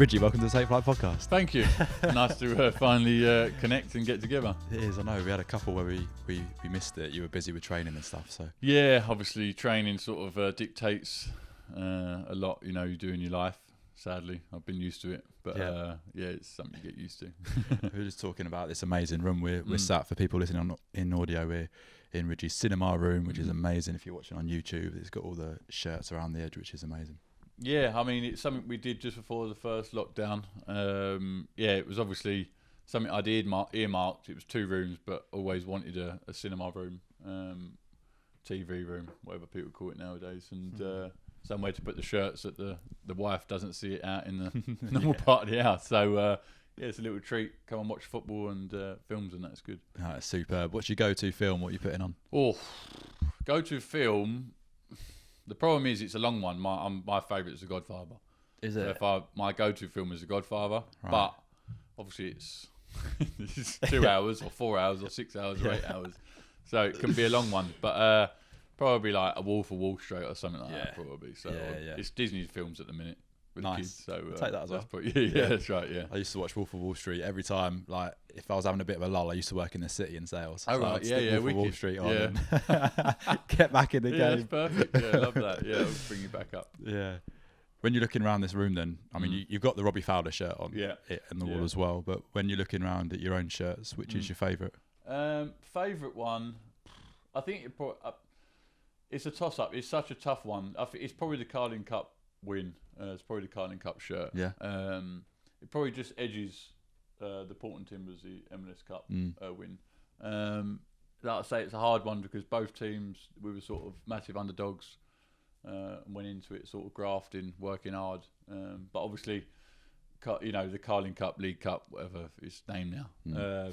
Ridgie, welcome to the Safe Flight Podcast. Thank you. Nice to finally connect and get together. It is, I know. We had a couple where we missed it. You were busy with training and stuff, so. Yeah, obviously training sort of dictates a lot, you know, you do in your life. Sadly, I've been used to it, but yeah, it's something you get used to. We were just talking about this amazing room. We're sat, for people listening in audio, we're in Ridgie's cinema room, which is amazing. If you're watching on YouTube, it's got all the shirts around the edge, which is amazing. Yeah, I mean, it's something we did just before the first lockdown. Yeah, it was obviously something I'd earmarked. It was 2 rooms, but always wanted a cinema room, TV room, whatever people call it nowadays, and somewhere to put the shirts that the wife doesn't see it out in the normal part of the house. So, yeah, it's a little treat. Come and watch football and films, and that's good. That's superb. What's your go-to film? What are you putting on? Oh, go-to film... The problem is it's a long one. My favourite is The Godfather. Is it? So my go-to film is The Godfather, right. But obviously it's 2 hours or 4 hours or 6 hours or 8 hours, so it can be a long one. But probably like A Wolf of Wall Street or something like that. Probably. So it's Disney films at the minute with the kids. So take that as well. Yeah, that's right. Yeah. I used to watch Wolf of Wall Street every time. Like if I was having a bit of a lull, I used to work in the city in sales. Oh, right. Yeah. Wolf of Wall Street on and get back in the game. That's perfect. Yeah, I love that. Yeah, it'll bring you back up. Yeah. When you're looking around this room, then I mean, you've got the Robbie Fowler shirt on, and the wall as well. But when you're looking around at your own shirts, which is your favourite? Favourite one, I think it's a toss-up. It's such a tough one. I think it's probably the Carling Cup win. It's probably the Carling Cup shirt. Yeah. It probably just edges the Portland Timbers, the MLS Cup win. Like I say, it's a hard one because both teams, we were sort of massive underdogs and went into it sort of grafting, working hard. But obviously, you know, the Carling Cup, League Cup, whatever it's named now,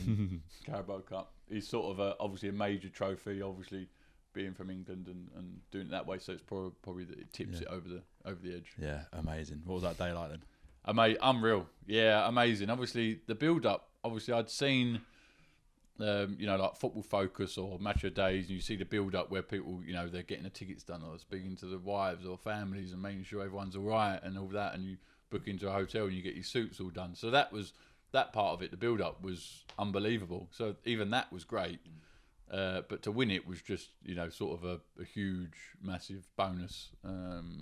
Carabao Cup, is sort of obviously a major trophy, obviously being from England and doing it that way. So it's probably that it tips it over the edge. Yeah, amazing. What was that day like then? Unreal. Yeah, amazing. Obviously, the build-up, obviously I'd seen, you know, like Football Focus or Match of Days, and you see the build-up where people, you know, they're getting the tickets done or speaking to the wives or families and making sure everyone's all right and all that, and you book into a hotel and you get your suits all done. So that part of it, the build-up was unbelievable. So even that was great. But to win it was just, you know, sort of a huge, massive bonus.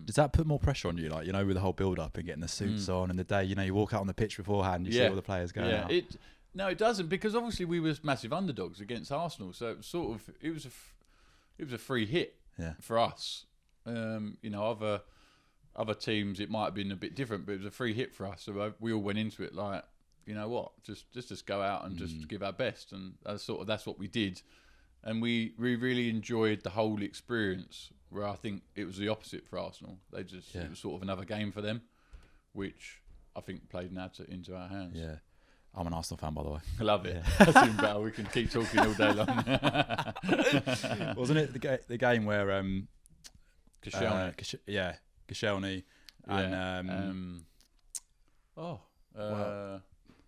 Does that put more pressure on you, like, you know, with the whole build-up and getting the suits on and the day, you know, you walk out on the pitch beforehand, you see all the players going out? No, it doesn't, because obviously we were massive underdogs against Arsenal, so it was a free hit for us. You know, other teams it might have been a bit different, but it was a free hit for us. So we all went into it like, you know what, just go out and just give our best, and that's what we did. And we really enjoyed the whole experience, where I think it was the opposite for Arsenal. It was sort of another game for them, which I think played into our hands. Yeah. I'm an Arsenal fan, by the way. I love it. That's even better. We can keep talking all day long. Wasn't it the game where Koscielny. Koscielny and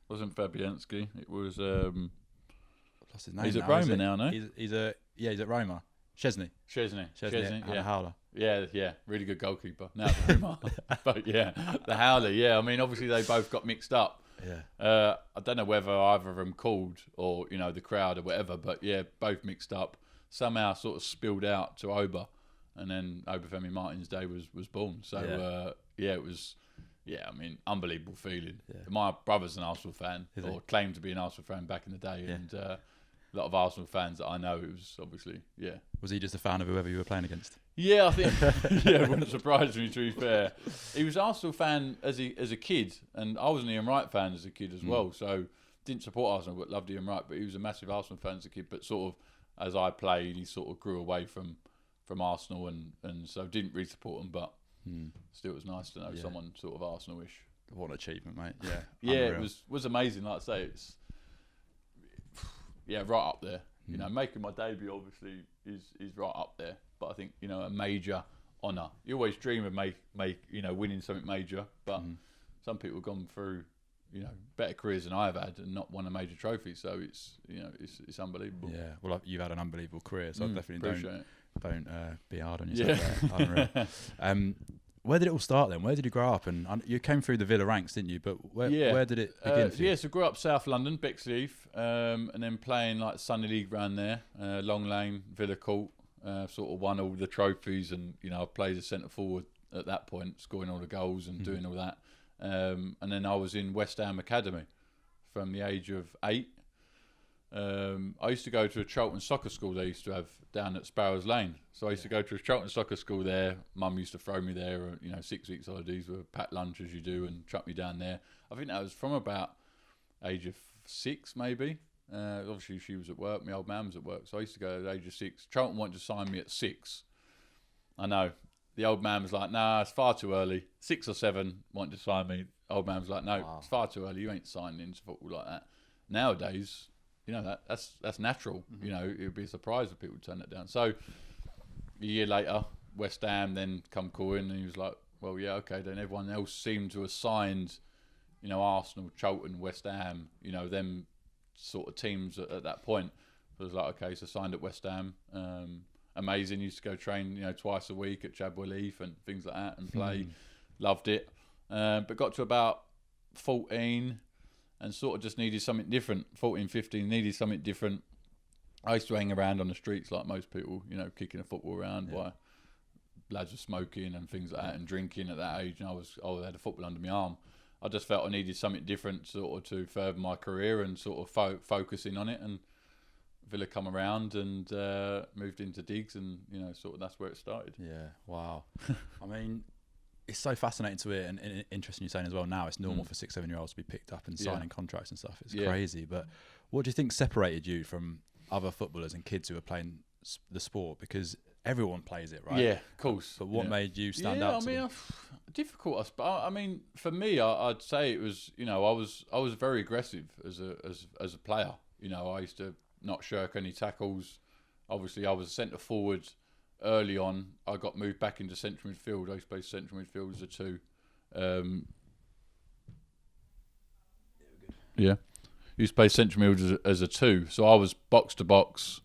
wasn't Fabianski. It was what's his name? He's at Roma now, no? He's at Roma. Szczesny, yeah. Howler. Yeah, really good goalkeeper. Now at Roma. But yeah, the Howler, yeah. I mean, obviously they both got mixed up. Yeah. I don't know whether either of them called or, you know, the crowd or whatever, but yeah, both mixed up. Somehow sort of spilled out to Oba, and then Obafemi Martin's day was born. So it was. Yeah, I mean, unbelievable feeling. Yeah. My brother's an Arsenal fan, or claimed to be an Arsenal fan back in the day, and a lot of Arsenal fans that I know, it was obviously, Was he just a fan of whoever you were playing against? Yeah, I think, it wouldn't surprise me, to be fair. He was an Arsenal fan as a kid, and I was an Ian Wright fan as a kid as well, so didn't support Arsenal, but loved Ian Wright, but he was a massive Arsenal fan as a kid, but sort of, as I played, he sort of grew away from Arsenal, and so didn't really support him, but still, it was nice to know someone sort of Arsenal-ish. What an achievement, mate! Yeah, it was amazing. Like I say, it's right up there. You know, making my debut obviously is right up there. But I think, you know, a major honour. You always dream of winning something major, but some people have gone through, you know, better careers than I've had and not won a major trophy. So it's, you know, it's unbelievable. Yeah, well, you've had an unbelievable career, so I definitely appreciate it. Don't be hard on yourself. Yeah. where did it all start then? Where did you grow up? And you came through the Villa ranks, didn't you? But where did it begin for you? Yeah, so I grew up South London, Bexleyheath, and then playing like Sunday League round there, Long Lane, Villa Court, sort of won all the trophies, and I played as centre forward at that point, scoring all the goals and doing all that. And then I was in West Ham Academy from the age of 8. I used to go to a Charlton soccer school they used to have down at Sparrows Lane. So I used to go to a Charlton soccer school there. Mum used to throw me there, 6 weeks holidays with a packed lunch as you do, and chuck me down there. I think that was from about age of 6 maybe. Obviously she was at work, my old man was at work. So I used to go at the age of 6. Charlton wanted to sign me at 6. I know. The old man was like, nah, it's far too early. 6 or 7 wanted to sign me. Old man was like, no, It's far too early. You ain't signing into football like that. Nowadays, that's natural. It would be a surprise if people turn that down. So a year later, West Ham then come calling, and he was like, well, yeah, okay. Then everyone else seemed to have signed, Arsenal, Charlton, West Ham, them sort of teams at that point. So I was like, okay, so signed at West Ham. Amazing. Used to go train, twice a week at Chadwell Heath and things like that and play. Loved it. But got to about 14 and sort of just needed something different. 14, 15, needed something different. I used to hang around on the streets like most people, kicking a football around while lads were smoking and things like that and drinking at that age. And I had a football under my arm. I just felt I needed something different sort of to further my career and sort of focusing on it. And Villa come around and moved into digs, and sort of that's where it started. Yeah, wow. I mean, it's so fascinating to hear, and interesting you're saying as well. Now it's normal for 6, 7-year-olds to be picked up and signing contracts and stuff. It's crazy. But what do you think separated you from other footballers and kids who are playing the sport? Because everyone plays it, right? Yeah, of course. But what made you stand out? Difficult. I mean, for me, I'd say it was. I was very aggressive as a player. I used to not shirk any tackles. Obviously, I was a centre forward early on. I got moved back into central midfield. I used to play central midfield as a 2. Used to play central midfield as a 2. So I was box to box,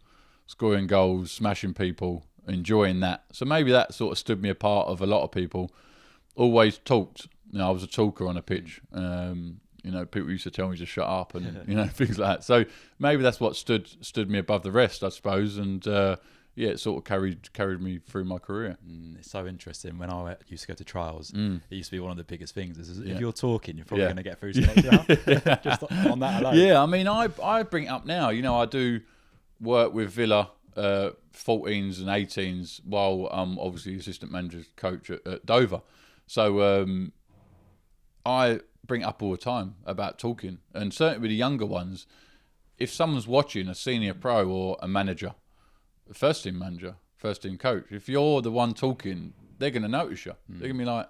scoring goals, smashing people, enjoying that. So maybe that sort of stood me apart of a lot of people. Always talked. I was a talker on a pitch. People used to tell me to shut up and things like that. So maybe that's what stood me above the rest, I suppose. And it sort of carried me through my career. It's so interesting. When I used to go to trials, it used to be one of the biggest things. If you're talking, you're probably going to get through selection. Just on that alone. Yeah, I mean, I bring it up now. I do work with Villa 14s and 18s while I'm obviously assistant manager coach at Dover. So I bring it up all the time about talking, and certainly with the younger ones, if someone's watching, a senior pro or a manager, first team manager, first team coach, if you're the one talking, they're going to notice you. They're going to be like,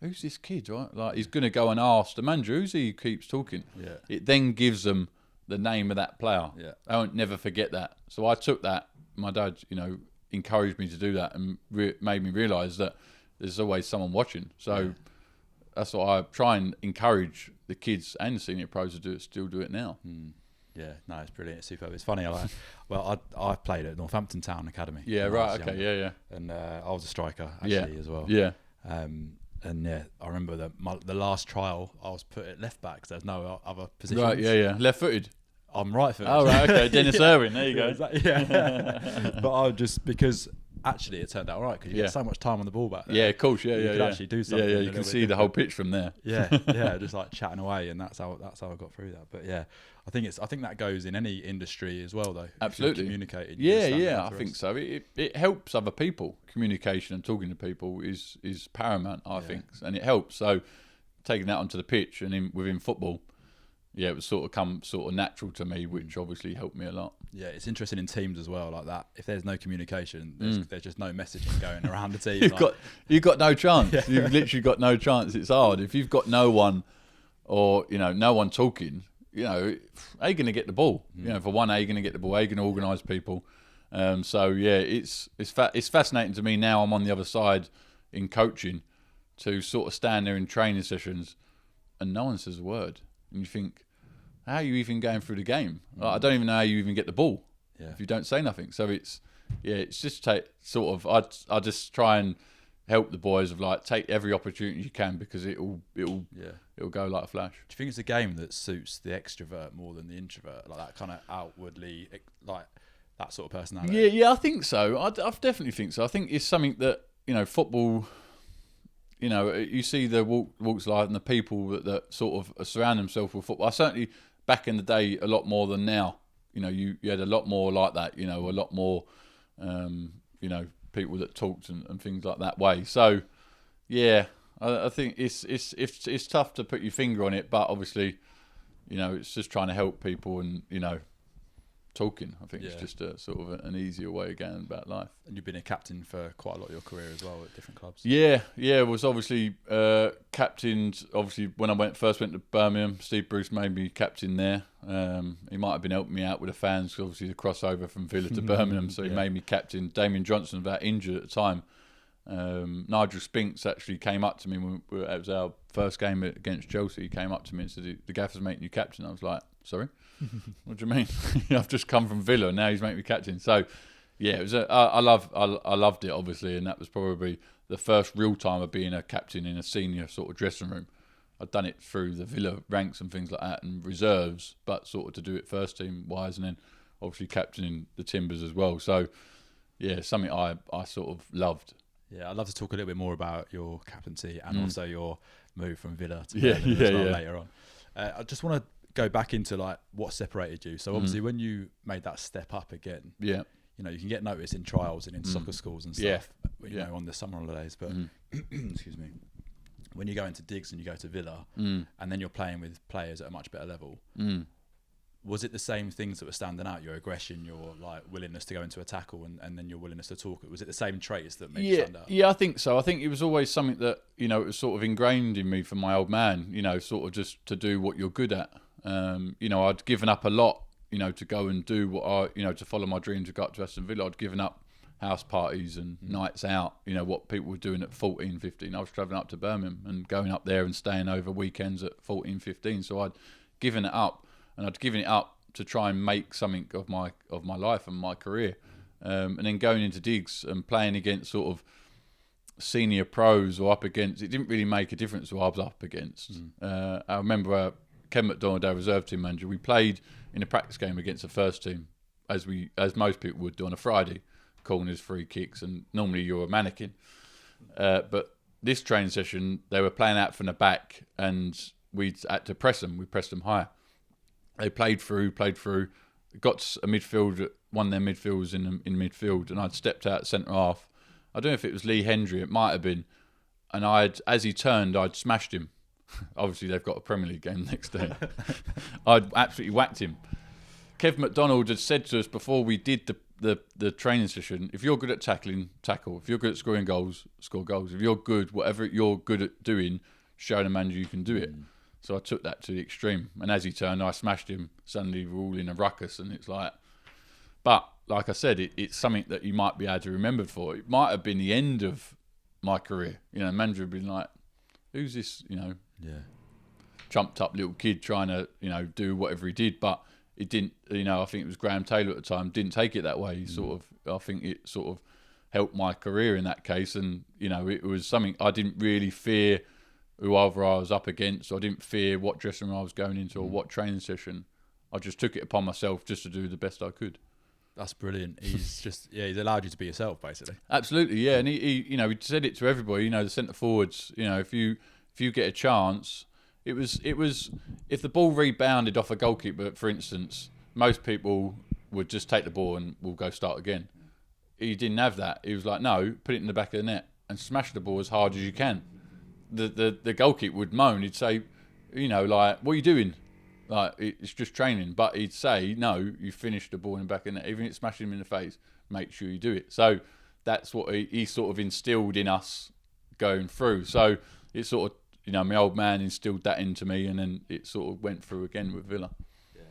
who's this kid, right? Like, he's going to go and ask the manager, who's he who keeps talking? It then gives them the name of that player. I won't never forget that. So I took that. My dad encouraged me to do that and made me realise that there's always someone watching. So that's what I try and encourage the kids and the senior pros to do it. Still do it now. Yeah, no, it's brilliant. It's superb. It's funny. I played at Northampton Town Academy. Yeah, right. Okay, yeah. And I was a striker actually as well. Yeah. I remember the last trial I was put at left back because there's no other positions. Right. Yeah. Left-footed. I'm right-footed. Oh, right. Okay. Dennis Irwin. There you go. But I just because. Actually, it turned out all right because you get so much time on the ball back there. Yeah, of course. You could actually do something. Yeah, you can see the whole pitch from there. Just like chatting away, and that's how I got through that. But I think that goes in any industry as well, though. Absolutely, communicating. I think so. It helps other people. Communication and talking to people is paramount, I think, and it helps. So taking that onto the pitch and within football. It was sort of natural to me, which obviously helped me a lot. Yeah, it's interesting in teams as well, like that. If there's no communication, there's just no messaging going around the team. You've got no chance. You've literally got no chance. It's hard. If you've got no one or, no one talking, how are you going to get the ball? For one, how are you going to get the ball? How are you going to organise people? It's fascinating to me now. I'm on the other side in coaching to sort of stand there in training sessions and no one says a word. And you think, how are you even going through the game? Like, I don't even know how you even get the ball if you don't say nothing. So it's just I just try and help the boys of like take every opportunity you can, because it'll go like a flash. Do you think it's a game that suits the extrovert more than the introvert, like that kind of outwardly, like that sort of personality? Yeah, I think so. I definitely think so. I think it's something that, you know, football, you know, you see the walks of life and the people that sort of surround themselves with football. I certainly, back in the day, a lot more than now. You know, you had a lot more like that, you know, a lot more, you know, people that talked and things like that way. So, yeah, I think it's tough to put your finger on it, but obviously, you know, it's just trying to help people and, you know, talking. I think it's just a sort of an easier way of going about life. And you've been a captain for quite a lot of your career as well at different clubs. Yeah, was obviously captained. Obviously, when I first went to Birmingham, Steve Bruce made me captain there. He might have been helping me out with the fans, cause obviously the crossover from Villa to Birmingham, so he made me captain. Damien Johnson was about injured at the time. Nigel Spinks actually came up to me when it was our first game against Chelsea. He came up to me and said, "The gaffer's making you captain." I was like, "Sorry, what do you mean? I've just come from Villa and now he's making me captain." So, yeah, it was. I loved it, obviously, and that was probably the first real time of being a captain in a senior sort of dressing room. I'd done it through the Villa ranks and things like that and reserves, but sort of to do it first team wise, and then obviously captaining the Timbers as well. So, yeah, something I sort of loved. Yeah, I'd love to talk a little bit more about your captaincy and also your move from Villa to Birmingham later on. I just want to go back into like what separated you. So obviously when you made that step up again, you know, you can get noticed in trials and in soccer schools and stuff, you know, on the summer holidays. But excuse me, when you go into digs and you go to Villa and then you're playing with players at a much better level, was it the same things that were standing out? Your aggression, your like willingness to go into a tackle, and then your willingness to talk. Was it the same traits that made you stand out? Yeah, I think so. I think it was always something that, you know, it was sort of ingrained in me from my old man. You know, sort of just to do what you're good at. You know, I'd given up a lot, you know, to go and do to follow my dream to go up to Aston Villa. I'd given up house parties and nights out, you know, what people were doing at 14, 15. I was travelling up to Birmingham and going up there and staying over weekends at 14, 15. So I'd given it up, and I'd given it up to try and make something of my life and my career. And then going into digs and playing against sort of senior pros or up against, it didn't really make a difference who I was up against. I remember Ken McDonald, our reserve team manager, we played in a practice game against the first team, as most people would do on a Friday, corners, free kicks, and normally you're a mannequin. But this training session, they were playing out from the back, and we had to press them. We pressed them higher. They played through, got a midfield, one of their midfielders in midfield, and I'd stepped out centre half. I don't know if it was Lee Hendry, it might have been. And as he turned, I'd smashed him. Obviously, they've got a Premier League game next day. I'd absolutely whacked him. Kev McDonald had said to us before we did the training session, if you're good at tackling, tackle. If you're good at scoring goals, score goals. If you're good, whatever you're good at doing, show the manager you can do it. So I took that to the extreme. And as he turned, I smashed him. Suddenly we're all in a ruckus, and it's like... But, like I said, it's something that you might be able to remember for. It might have been the end of my career. You know, the manager would have been like, who's this, you know, chumped up little kid trying to, you know, do whatever he did. But it didn't, you know, I think it was Graham Taylor at the time, didn't take it that way. He I think it sort of helped my career in that case. And, you know, it was something I didn't really fear whoever I was up against. I didn't fear what dressing room I was going into or what training session. I just took it upon myself just to do the best I could. That's brilliant. He's just, he's allowed you to be yourself, basically. Absolutely, yeah. And he you know, he said it to everybody. You know, the centre forwards. You know, if you get a chance, it was if the ball rebounded off a goalkeeper, for instance, most people would just take the ball and we'll go start again. He didn't have that. He was like, no, put it in the back of the net and smash the ball as hard as you can. The goalkeeper would moan. He'd say, you know, like, what are you doing? Like, it's just training. But he'd say, no, you finish the ball in the back of the net. Even if it's smashing him in the face, make sure you do it. So that's what he sort of instilled in us going through. So it sort of, you know, my old man instilled that into me, and then it sort of went through again with Villa. Yeah.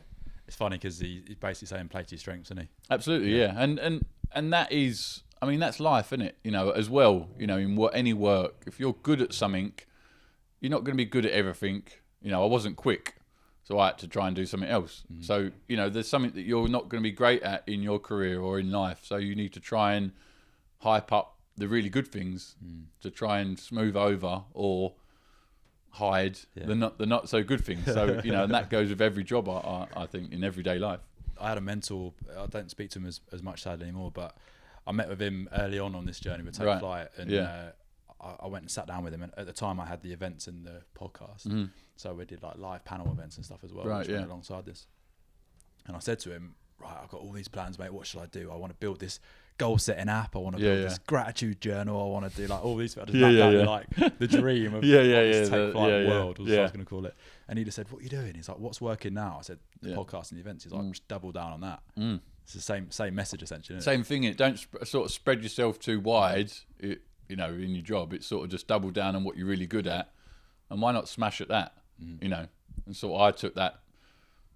It's funny because he's basically saying play to your strengths, isn't he? Absolutely, yeah. And that is... I mean, that's life, isn't it? You know, as well, you know, in any work, if you're good at something, you're not going to be good at everything. You know, I wasn't quick, so I had to try and do something else. So, you know, there's something that you're not going to be great at in your career or in life. So you need to try and hype up the really good things to try and smooth over or hide the not so good things. So and that goes with every job. I think in everyday life. I had a mentor. I don't speak to him as much sadly anymore, but I met with him early on this journey with Take Flight, and I went and sat down with him. And at the time, I had the events in the podcast, so we did like live panel events and stuff as well, which went alongside this. And I said to him, right, I've got all these plans, mate. What should I do? I want to build this goal setting app. I want to build this gratitude journal. I want to do like all these. Like the dream of this Take Flight world, was what I was going to call it. And he just said, "What are you doing?" He's like, "What's working now?" I said, "The podcast and the events." He's like, "Just double down on that." It's the same message essentially. Isn't it? Same thing. Don't sort of spread yourself too wide. In your job, it's sort of just double down on what you're really good at, and why not smash at that? And so I took that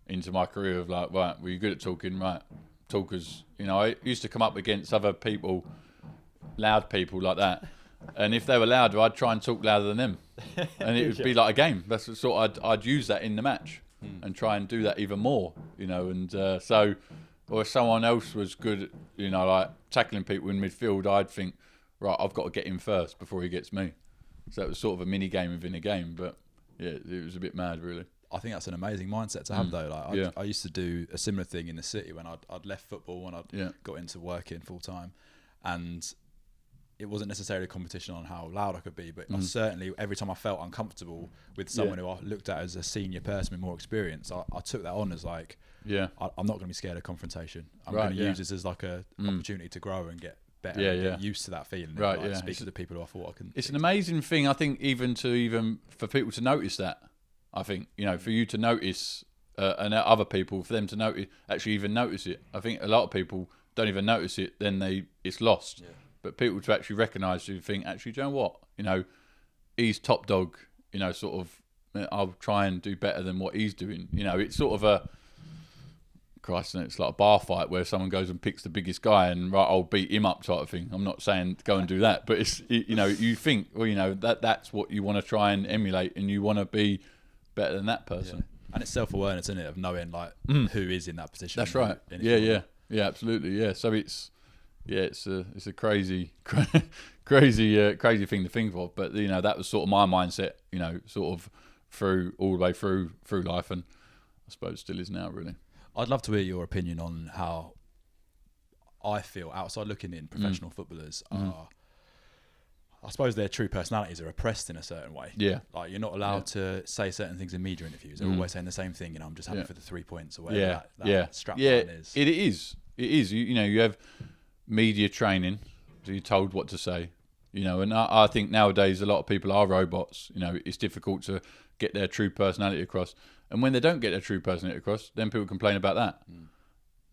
into my career of like, right, well, you're good at talking, right? Talkers, I used to come up against other people, loud people like that, and if they were louder, I'd try and talk louder than them, and it would be like a game. That's the sort I'd use that in the match and try and do that even more, and so, or if someone else was good at, like tackling people in midfield, I'd think, right, I've got to get him first before he gets me. So it was sort of a mini game within a game, but it was a bit mad, really. I think that's an amazing mindset to have, though. Like I used to do a similar thing in the city when I'd left football and I'd got into working full time, and it wasn't necessarily a competition on how loud I could be, but I certainly, every time I felt uncomfortable with someone who I looked at as a senior person with more experience, I took that on as like, I'm not going to be scared of confrontation. I'm going to use this as like a opportunity to grow and get better, and get used to that feeling. Right, speak to the people who I thought I can. It's an amazing thing, I think, even for people to notice that. I think, for you to notice, and other people, for them to notice, actually even notice it. I think a lot of people don't even notice it, then it's lost. Yeah. But people to actually recognise, you think, actually, do you know what? He's top dog, sort of, I'll try and do better than what he's doing. It's sort of a, Christ, it's like a bar fight where someone goes and picks the biggest guy and, right, I'll beat him up type of thing. I'm not saying go and do that, but it's, you think, well, that's what you want to try and emulate, and you want to be better than that person. Yeah. And it's self-awareness, isn't it, of knowing like who is in that position. That's right. Yeah, absolutely. Yeah. So it's a crazy thing to think of. But that was sort of my mindset. Sort of all the way through life, and I suppose still is now, really. I'd love to hear your opinion on how I feel outside looking in. Professional footballers are, I suppose, their true personalities are oppressed in a certain way. Yeah. Like, you're not allowed to say certain things in media interviews. They're always saying the same thing, I'm just happy for the 3 points or whatever that strap line is. It is. You have media training, so you're told what to say. And I think nowadays a lot of people are robots. It's difficult to get their true personality across. And when they don't get their true personality across, then people complain about that.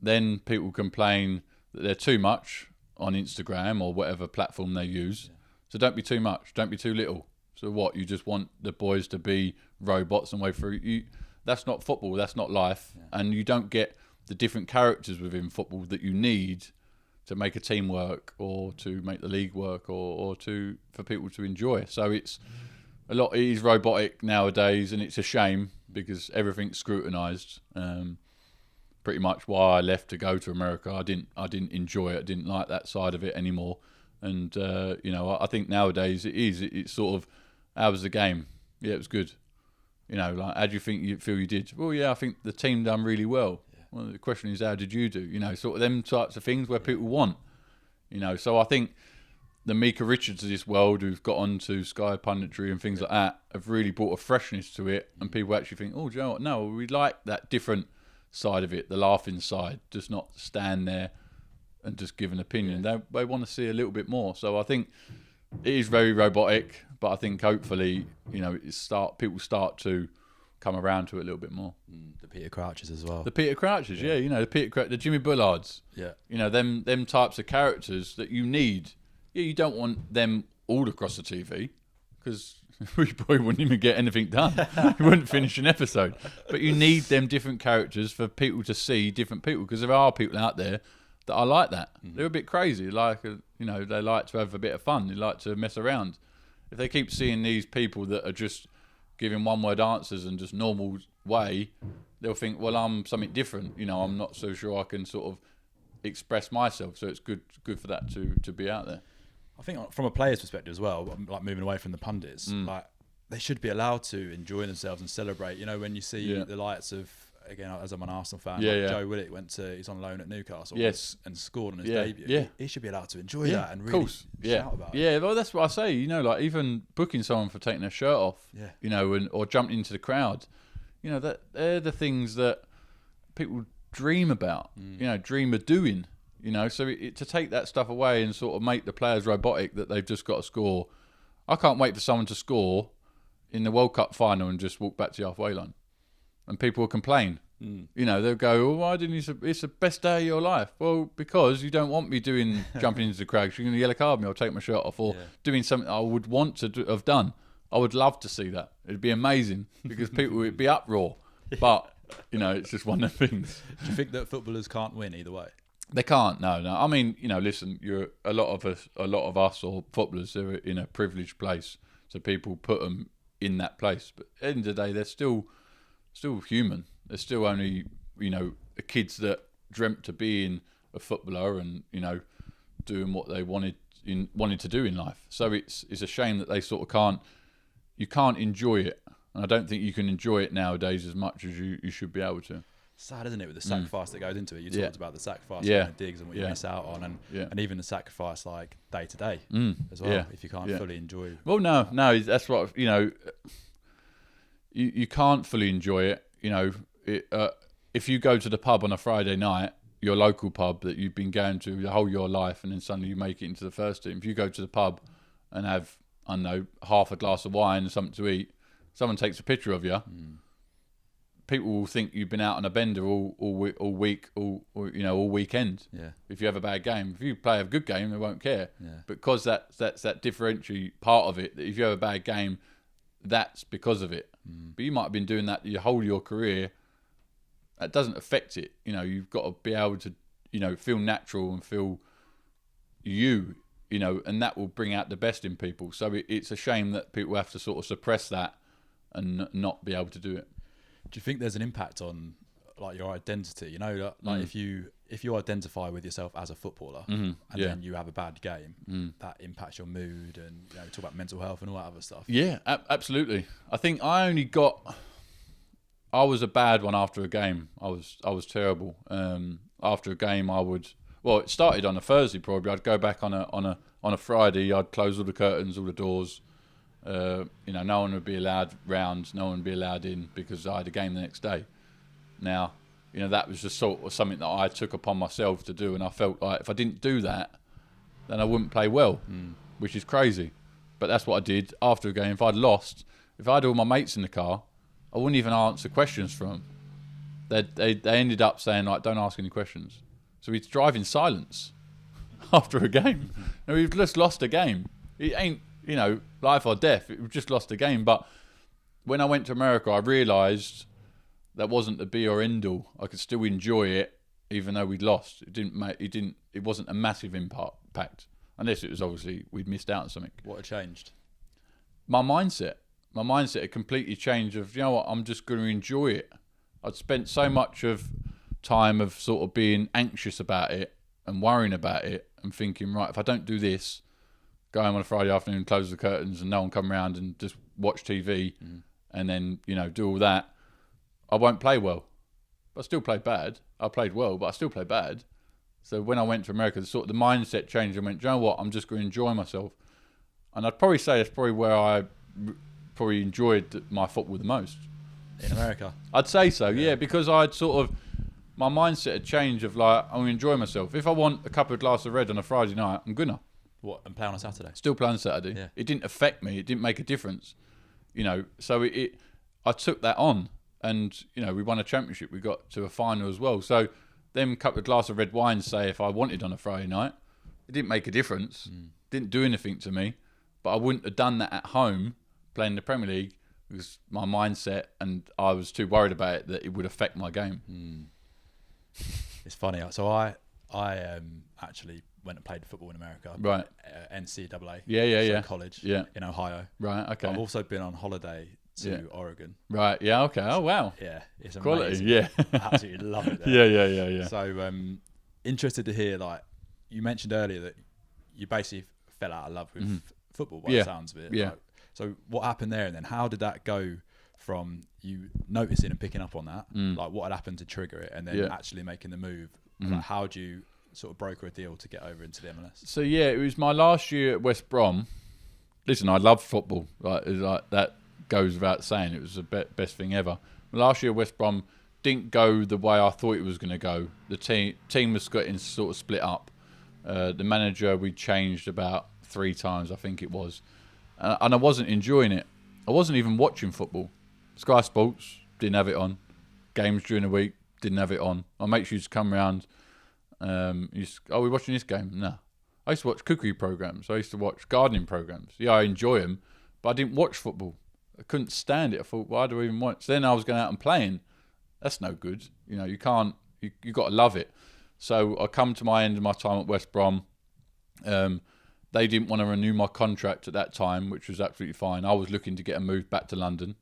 Then people complain that they're too much on Instagram or whatever platform they use. So don't be too much, don't be too little. So what, you just want the boys to be robots and way through? That's not football, that's not life. And you don't get the different characters within football that you need to make a team work, or to make the league work, or for people to enjoy. So it is robotic nowadays, and it's a shame because everything's scrutinised. Pretty much why I left to go to America. I didn't enjoy it. I didn't like that side of it anymore. And I think nowadays it's sort of, how was the game? Yeah, it was good. Like, how do you think you feel you did? Well, yeah, I think the team done really well. Well, the question is, how did you do? Sort of them types of things where people want. So I think the Mika Richards of this world, who've got onto Sky punditry and things like that, have really brought a freshness to it, and people actually think, oh, do you know what? No, we like that different side of it, the laughing side, just not stand there and just give an opinion. They want to see a little bit more. So I think it is very robotic, but I think hopefully, people start to come around to it a little bit more. The Peter Crouches as well. The Peter Crouches, the Jimmy Bullards. Yeah. Them types of characters that you need. Yeah, you don't want them all across the TV, because we probably wouldn't even get anything done. We wouldn't finish an episode. But you need them different characters for people to see different people, because there are people out there that are like that. They're a bit crazy. Like, they like to have a bit of fun. They like to mess around. If they keep seeing these people that are just giving one-word answers and just normal way, they'll think, well, I'm something different. I'm not so sure I can sort of express myself. So it's good for that to be out there. I think from a player's perspective as well, like moving away from the pundits, like they should be allowed to enjoy themselves and celebrate. You know, when you see the likes of, again, as I'm an Arsenal fan, Joe Willock he's on loan at Newcastle, and scored on his debut. Yeah. He should be allowed to enjoy that and really shout about it. Yeah, well, that's what I say. You know, like even booking someone for taking their shirt off, you know, or jumping into the crowd, you know, that they're the things that people dream about. You know, dream of doing. You know, so to take that stuff away and sort of make the players robotic that they've just got to score. I can't wait for someone to score in the World Cup final and just walk back to the halfway line. And people will complain. You know, they'll go, why didn't you? It's the best day of your life. Well, because you don't want me jumping into the crowd. You're going to yellow card me or take my shirt off or doing something I would want to have done. I would love to see that. It'd be amazing because people would be uproar. But, you know, it's just one of the things. Do you think that footballers can't win either way? They can't. No. I mean, you know, listen. You're a lot of us, or footballers, are in a privileged place, so people put them in that place. But at the end of the day, they're still human. They're still only, you know, kids that dreamt of being a footballer and, you know, doing what they wanted to do in life. So it's a shame that they sort of can't. You can't enjoy it, and I don't think you can enjoy it nowadays as much as you should be able to. Sad, isn't it, with the sacrifice that goes into it? You talked about the sacrifice and the digs and what you miss out on, and even the sacrifice like day to day as well. If you can't fully enjoy. Well, no, that's what, you know. You can't fully enjoy it. You know, if you go to the pub on a Friday night, your local pub that you've been going to the whole of your life, and then suddenly you make it into the first team. If you go to the pub and have, I don't know, half a glass of wine and something to eat, someone takes a picture of you. People will think you've been out on a bender all week, all weekend. Yeah. If you have a bad game, if you play a good game, they won't care. Yeah. Because that's that differential part of it. That if you have a bad game, that's because of it. But you might have been doing that your whole of your career. That doesn't affect it. You know, you've got to be able to, you know, feel natural and feel you know, and that will bring out the best in people. So it's a shame that people have to sort of suppress that and not be able to do it. Do you think there's an impact on like your identity? You know, like if you identify with yourself as a footballer and then you have a bad game, that impacts your mood, and you know, talk about mental health and all that other stuff. Yeah, absolutely. I think I was a bad one after a game. I was terrible. After a game, it started on a Thursday probably. I'd go back on a Friday. I'd close all the curtains, all the doors. You know, no one would be allowed round, no one would be allowed in because I had a game the next day. Now, you know, that was just sort of something that I took upon myself to do, and I felt like if I didn't do that, then I wouldn't play well, which is crazy. But that's what I did after a game. If I'd lost, if I had all my mates in the car, I wouldn't even answer questions from them. They ended up saying, like, don't ask any questions. So we'd drive in silence after a game. And we've just lost a game. It ain't, you know, life or death. We've just lost a game. But when I went to America, I realised that wasn't the be or end all. I could still enjoy it, even though we'd lost. It wasn't a massive impact, unless it was obviously we'd missed out on something. What had changed? My mindset had completely changed. Of, you know what, I'm just going to enjoy it. I'd spent so much of time of sort of being anxious about it and worrying about it and thinking, right, if I don't do this, go home on a Friday afternoon, close the curtains, and no one come around and just watch TV, and then, you know, do all that, I won't play well. But I still played bad. I played well, but I still played bad. So when I went to America, the mindset changed and went, do you know what, I'm just going to enjoy myself. And I'd probably say that's probably where I probably enjoyed my football the most. In America? I'd say so, yeah, because I'd sort of, my mindset had changed of like, I'm going to enjoy myself. If I want a couple of glasses of red on a Friday night, I'm gonna. What, and play on a Saturday? Still play on Saturday. Yeah. It didn't affect me. It didn't make a difference. You know, so I took that on. And, you know, we won a championship. We got to a final as well. So them couple of glasses of red wine, say, if I wanted on a Friday night, it didn't make a difference. Didn't do anything to me. But I wouldn't have done that at home playing the Premier League because my mindset, and I was too worried about it that it would affect my game. It's funny. So I actually went and played football in America. Right. NCAA. Yeah. College. Yeah. In Ohio. Right. Okay. I've also been on holiday to Oregon. Right. Yeah. Okay. Oh wow. Yeah. It's quality. Amazing. Yeah. Absolutely love it there. Yeah. So interested to hear, like you mentioned earlier, that you basically fell out of love with football by the sounds of it. Yeah. Like, so what happened there, and then how did that go from you noticing and picking up on that, like what had happened to trigger it, and then actually making the move? Like, how do you sort of broker a deal to get over into the MLS? So yeah, it was my last year at West Brom. Listen, I love football. Like that goes without saying. It was the best thing ever. Last year at West Brom didn't go the way I thought it was going to go. The team was getting sort of split up. The manager we changed about 3 times, I think it was, and I wasn't enjoying it. I wasn't even watching football. Sky Sports didn't have it on. Games during the week didn't have it on. My mates used to come round. We're watching this game. No, I used to watch cookery programs. I used to watch gardening programs. Yeah, I enjoy them, but I didn't watch football. I couldn't stand it. I thought, why do I even watch? So then I was going out and playing. That's no good. You know, you can't. You got to love it. So I come to my end of my time at West Brom. They didn't want to renew my contract at that time, which was absolutely fine. I was looking to get a move back to London.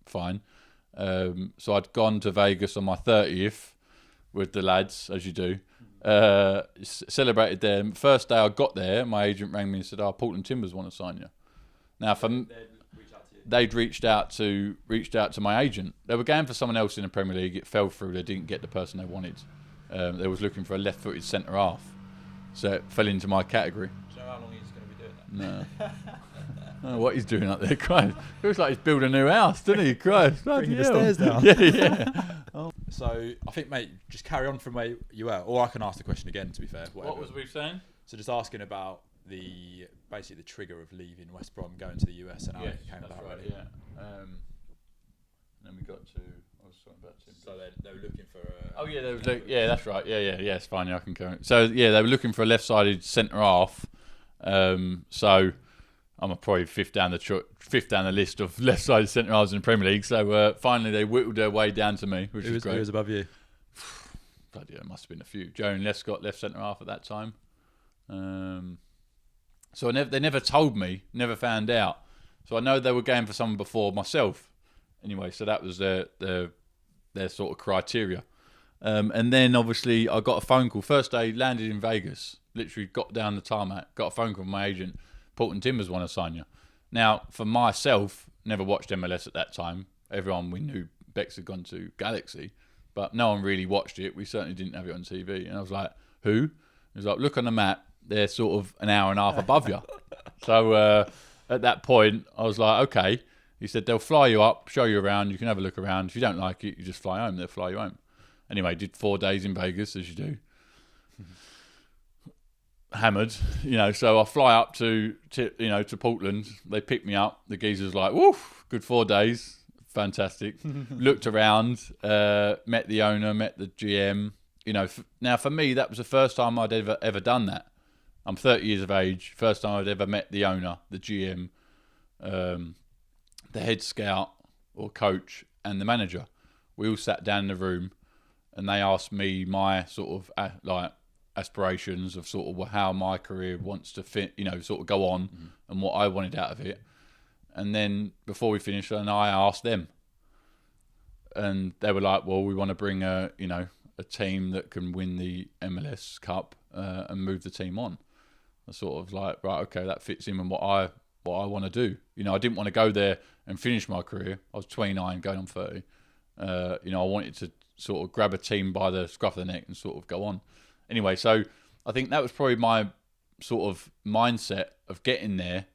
Fine. So I'd gone to Vegas on my 30th with the lads, as you do. Celebrated there. First day I got there, my agent rang me and said, Portland Timbers want to sign you. Now, they'd reached out to my agent. They were going for someone else in the Premier League. It fell through. They didn't get the person they wanted. They was looking for a left-footed centre half. So it fell into my category. Do you know how long he's going to be doing that? No. I don't know what he's doing up there, Christ. It looks like he's building a new house, doesn't he? Christ. Bringing the stairs down. Yeah. So I think, mate, just carry on from where you were. Or I can ask the question again, to be fair. Whatever. What was we saying? So just asking about basically the trigger of leaving West Brom, going to the US, and how it came about. Right, really. yeah. Then we got to. I was talking about. So they were looking for. Yeah, that's right. Yeah, it's fine. Yeah, I can go. So yeah, they were looking for a left-sided centre half. So I'm probably fifth down the list of left-sided centre halves in the Premier League. So finally, they whittled their way down to me, which is great. Who was above you? Bloody hell, it must have been a few. Joe and Lescott, left centre half at that time. So they never told me, never found out. So I know they were going for someone before myself. Anyway, so that was their sort of criteria. And then obviously I got a phone call. First day, landed in Vegas. Literally got down the tarmac, got a phone call from my agent. Portland Timbers want to sign you. Now, for myself, never watched MLS at that time. Everyone we knew, Bex had gone to Galaxy, but no one really watched it. We certainly didn't have it on TV. And I was like, who? He was like, look on the map. They're sort of an hour and a half above you. So at that point, I was like, okay. He said, they'll fly you up, show you around. You can have a look around. If you don't like it, you just fly home. They'll fly you home. Anyway, did 4 days in Vegas, as you do. Hammered, so I fly up to Portland. They pick me up. The geezer's like, woof, good 4 days. Fantastic. Looked around, met the owner, met the GM. Now for me, that was the first time I'd ever done that. I'm 30 years of age. First time I'd ever met the owner, the GM, the head scout or coach, and the manager. We all sat down in the room, and they asked me my sort of aspirations of sort of how my career wants to fit, sort of go on, and what I wanted out of it. And then before we finished, and I asked them, and they were like, "Well, we want to bring a team that can win the MLS Cup and move the team on." I sort of like, right, okay, that fits in with what I want to do. I didn't want to go there and finish my career. I was 29, going on 30. I wanted to sort of grab a team by the scruff of the neck and sort of go on. Anyway, so I think that was probably my sort of mindset of getting there.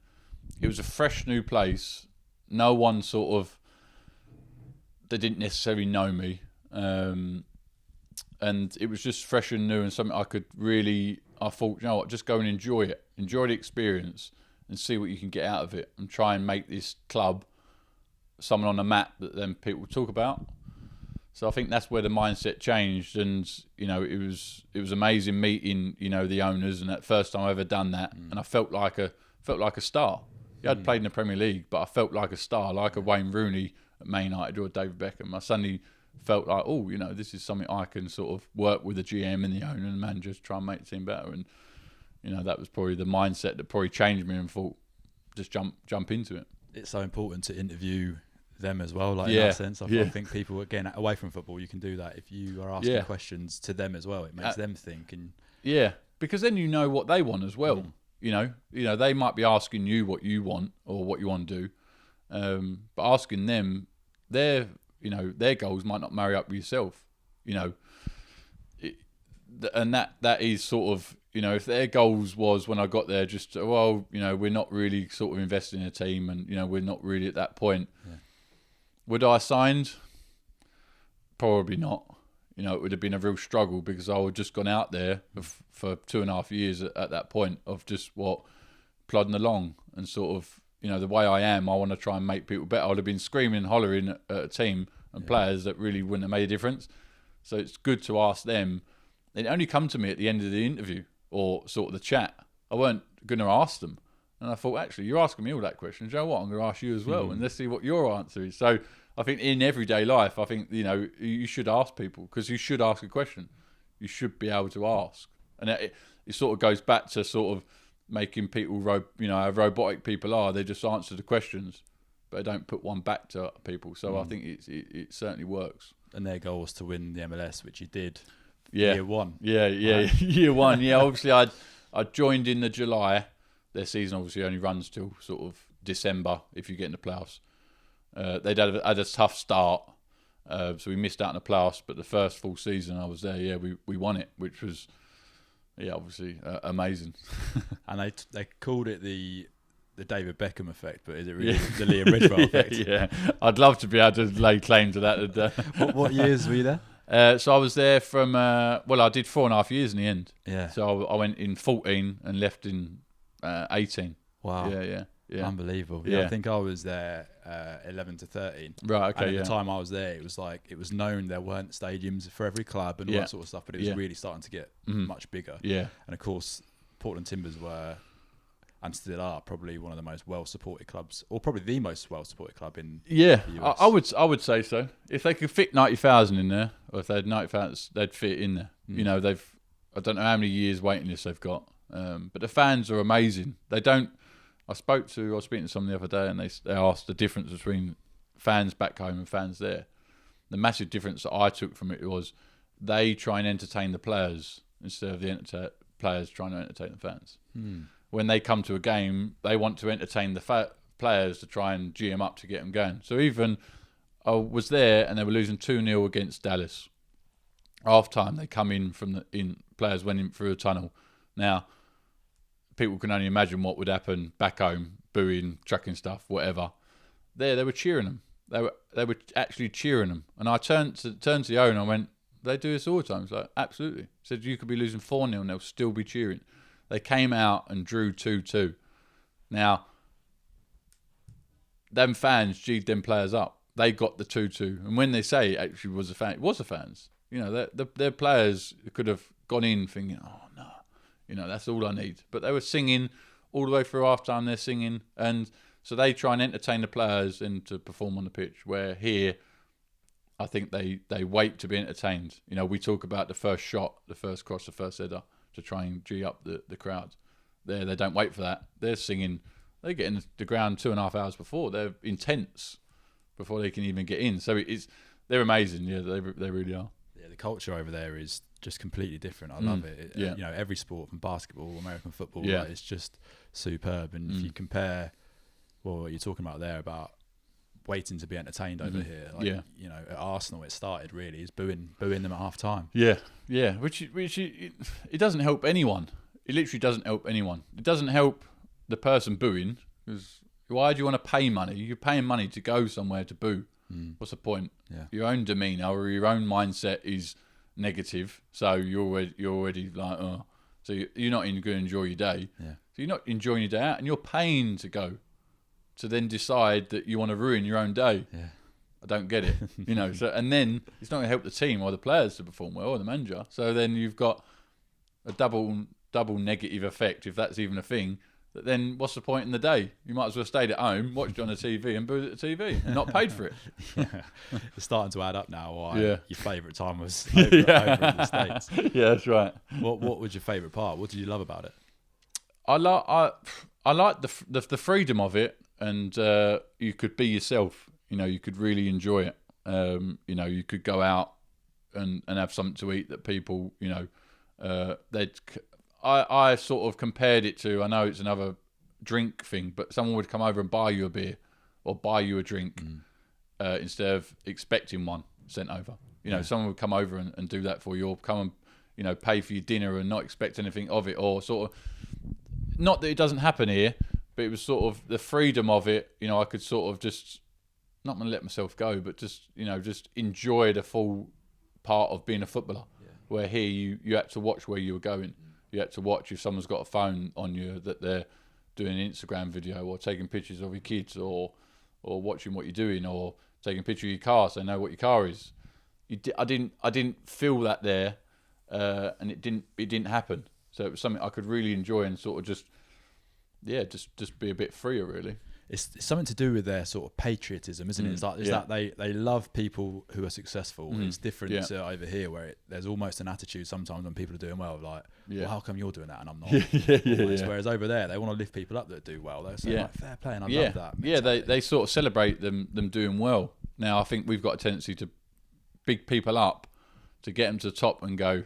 It was a fresh new place. No one they didn't necessarily know me. And it was just fresh and new and something I could really, I thought, what, just go and enjoy it. Enjoy the experience and see what you can get out of it and try and make this club someone on the map that then people talk about. So I think that's where the mindset changed, and it was amazing meeting the owners, and that first time I ever done that, and I felt like a star. I'd played in the Premier League, but I felt like a star, like a Wayne Rooney at Man United or David Beckham. I suddenly felt like, this is something I can sort of work with the GM and the owner and the manager to try and make the team better. And that was probably the mindset that probably changed me, and thought, just jump into it. It's so important to interview them as well, in that sense. I think people, again, away from football, you can do that. If you are asking questions to them as well, it makes them think. And yeah, because then you know what they want as well. You know, they might be asking you what you want or what you want to do, but asking them their goals might not marry up with yourself. You know, and that is sort of, you know, if their goals was when I got there, just, well, you know, we're not really sort of investing in a team, and, you know, we're not really at that point. Yeah. Would I have signed? Probably not. You know, it would have been a real struggle, because I would just gone out there for 2.5 years at that point of just plodding along, and sort of, you know, the way I am, I want to try and make people better. I would have been screaming and hollering at a team and players that really wouldn't have made a difference. So it's good to ask them. It only come to me at the end of the interview or sort of the chat. I weren't going to ask them. And I thought, actually, you're asking me all that question. Do you know what? I'm going to ask you as well. And let's see what your answer is. So I think in everyday life, I think, you know, you should ask people, because you should ask a question. You should be able to ask. And it sort of goes back to sort of making people, you know, how robotic people are. They just answer the questions, but they don't put one back to people. So I think it certainly works. And their goal was to win the MLS, which you did. Yeah. Year one. Yeah. Right. Year one. Yeah, obviously I joined in the July. Their season obviously only runs till sort of December if you get in the playoffs. They'd had a tough start, so we missed out on the playoffs. But the first full season I was there, we won it, which was, obviously amazing. And they called it the David Beckham effect, but is it really the Liam Ridgewell effect? Yeah, I'd love to be able to lay claim to that. What years were you there? So I was there from, I did 4.5 years in the end. Yeah. So I went in 14 and left in 18. Wow. Yeah. Unbelievable. Yeah. I think I was there 11 to 13. Right, okay, and at the time I was there, it was known there weren't stadiums for every club and all that sort of stuff, but it was really starting to get much bigger. Yeah. And of course, Portland Timbers were, and still are, probably one of the most well-supported clubs, or probably the most well-supported club in the US. I would say so. If they could fit 90,000 in there, or if they had 90,000, they'd fit in there. You know, I don't know how many years waiting list they've got, but the fans are amazing. They don't. I was speaking to someone the other day, and they asked the difference between fans back home and fans there. The massive difference that I took from it was they try and entertain the players instead of the players trying to entertain the fans. When they come to a game, they want to entertain the players to try and G them up to get them going. So even I was there, and they were losing 2-0 against Dallas. Half time, they come in players went in through a tunnel. Now, people can only imagine what would happen back home, booing, chucking stuff, whatever. There, they were cheering them. They were actually cheering them. And I turned to the owner and went, they do this all the time. He's like, absolutely. He said, you could be losing 4-0 and they'll still be cheering. They came out and drew 2-2. Now, them fans G'd them players up. They got the 2-2. And when they say it actually was it was the fans. You know, their players could have gone in thinking, oh, no. You know, that's all I need. But they were singing all the way through half-time. They're singing. And so they try and entertain the players and to perform on the pitch. Where here, I think they wait to be entertained. You know, we talk about the first shot, the first cross, the first header to try and G up the crowd. There, they don't wait for that. They're singing. They get in the ground 2.5 hours before. They're intense before they can even get in. So they're amazing. Yeah, they really are. Yeah, the culture over there is just completely different. I love it. You know, every sport, from basketball, American football, like, it's just superb. And if you compare, what you're talking about there about waiting to be entertained over here, like, you know, at Arsenal, it started really is booing them at half time. Yeah, which it doesn't help anyone. It literally doesn't help anyone. It doesn't help the person booing, because why do you want to pay money? You're paying money to go somewhere to boo. What's the point? Yeah. Your own demeanour or your own mindset is negative, so you're already like, oh, so you're not going to enjoy your day. Yeah. So you're not enjoying your day out, and you're paying to go, to then decide that you want to ruin your own day. Yeah. I don't get it, you know. So, and then it's not going to help the team or the players to perform well, or the manager. So then you've got a double negative effect, if that's even a thing. But then what's the point in the day? You might as well have stayed at home, watched it on the TV and booed at the TV and not paid for it. It's starting to add up now why your favourite time was over in the States. Yeah, that's right. What was your favourite part? What did you love about it? I like the freedom of it, and you could be yourself. You know, you could really enjoy it. You know, you could go out and have something to eat that people, you know, I sort of compared it to, I know it's another drink thing, but someone would come over and buy you a beer or buy you a drink instead of expecting one sent over. You know, someone would come over and do that for you, or come and, you know, pay for your dinner and not expect anything of it, or sort of, not that it doesn't happen here, but it was sort of the freedom of it. You know, I could sort of just, not going to let myself go, but just, you know, just enjoy the full part of being a footballer. Yeah. Where here you had to watch where you were going. You had to watch if someone's got a phone on you that they're doing an Instagram video, or taking pictures of your kids, or watching what you're doing, or taking a picture of your car so they know what your car is. I didn't feel that there, and it didn't happen. So it was something I could really enjoy and sort of just be a bit freer, really. It's something to do with their sort of patriotism, isn't it? It's like that they love people who are successful. It's different to over here, where there's almost an attitude sometimes when people are doing well, like, well, how come you're doing that and I'm not? Whereas over there, they want to lift people up that do well. They're saying, like, fair play, and I love that. Yeah, they sort of celebrate them doing well. Now, I think we've got a tendency to big people up to get them to the top and go,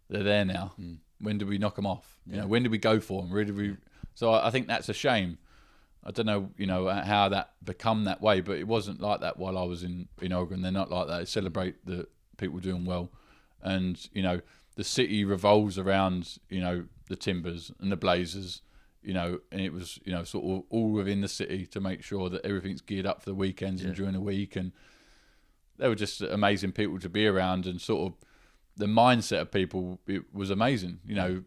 they're there now. When did we knock them off? You know, when did we go for them? Where did we? So I think that's a shame. I don't know, you know, how that become that way, but it wasn't like that while I was in Oregon. They're not like that. They celebrate the people doing well, and you know, the city revolves around, you know, the Timbers and the Blazers, you know, and it was, you know, sort of all within the city to make sure that everything's geared up for the weekends and during the week, and they were just amazing people to be around, and sort of the mindset of people, it was amazing. You know,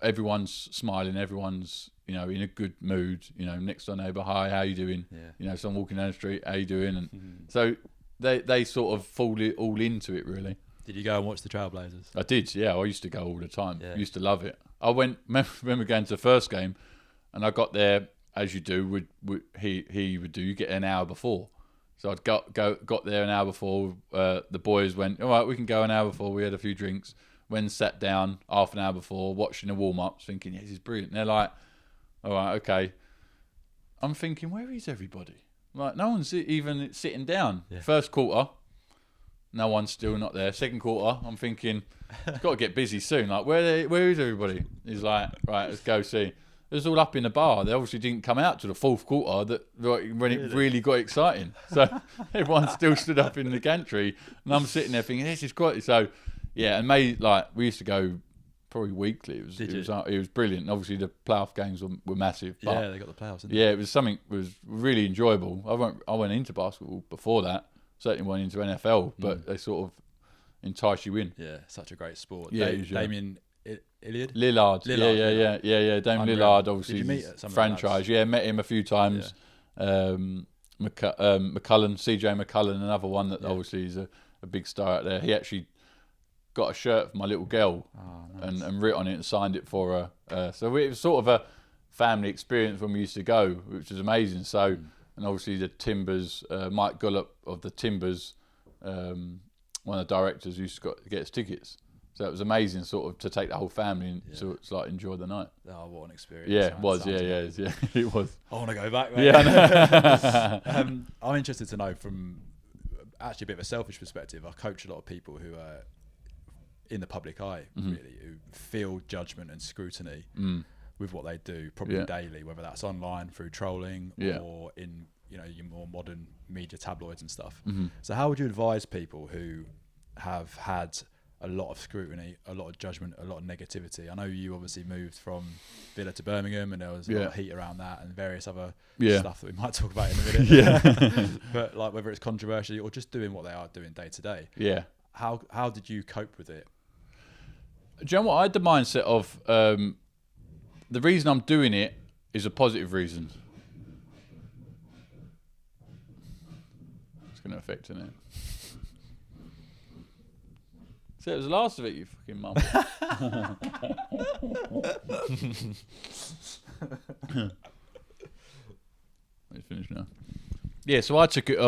everyone's smiling, everyone's, you know, in a good mood. You know, next door neighbour, hi, how you doing? You know, someone walking down the street, how you doing? And so they sort of fall all into it, really. Did you go and watch the Trailblazers? I did, yeah. I used to go all the time. I used to love it. I remember going to the first game, and I got there, as you do, he would do, you get an hour before. So I'd got there an hour before. The boys went, all right, we can go an hour before. We had a few drinks. Went, sat down half an hour before, watching the warm-ups, thinking, yeah, this is brilliant. And they're like, all right, okay. I'm thinking, where is everybody? Like, no one's even sitting down. First quarter, no one's still not there. Second quarter, I'm thinking, it's got to get busy soon. Like, where is everybody? He's like, right, let's go see. It was all up in the bar. They obviously didn't come out to the fourth quarter when it really got exciting. So everyone still stood up in the gantry, and I'm sitting there thinking, this is quite... So, yeah, and we used to go probably weekly. It was brilliant. And obviously, the playoff games were massive. But they got the playoffs. It was something that was really enjoyable. I went into basketball before that. Certainly went into NFL, but they sort of entice you in. Yeah, such a great sport. Yeah, Damien Lillard. Yeah. Damien Lillard, obviously, did you meet at some franchise. Yeah, met him a few times. McCullum, CJ McCullum, another one that obviously is a big star out there. He actually got a shirt for my little girl and writ on it and signed it for her. So it was sort of a family experience when we used to go, which was amazing. So, and obviously the Timbers, Mike Gullop of the Timbers, one of the directors, used to get us tickets. So it was amazing, sort of, to take the whole family and sort of like enjoy the night. Oh, what an experience! Yeah, it was. Yeah, it was. I want to go back. Mate. Yeah. I'm interested to know, from actually a bit of a selfish perspective. I coach a lot of people who are in the public eye, really, who feel judgment and scrutiny with what they do, probably daily, whether that's online through trolling or in, you know, your more modern media tabloids and stuff. So how would you advise people who have had a lot of scrutiny, a lot of judgment, a lot of negativity? I know you obviously moved from Villa to Birmingham, and there was a lot of heat around that and various other stuff that we might talk about in a minute. But like, whether it's controversial or just doing what they are doing day to day. Yeah. How did you cope with it? Do you know what? I had the mindset of the reason I'm doing it is a positive reason. It's going to affect, isn't it? So it was the last of it, you fucking mum. It's finished now. Yeah, so I took it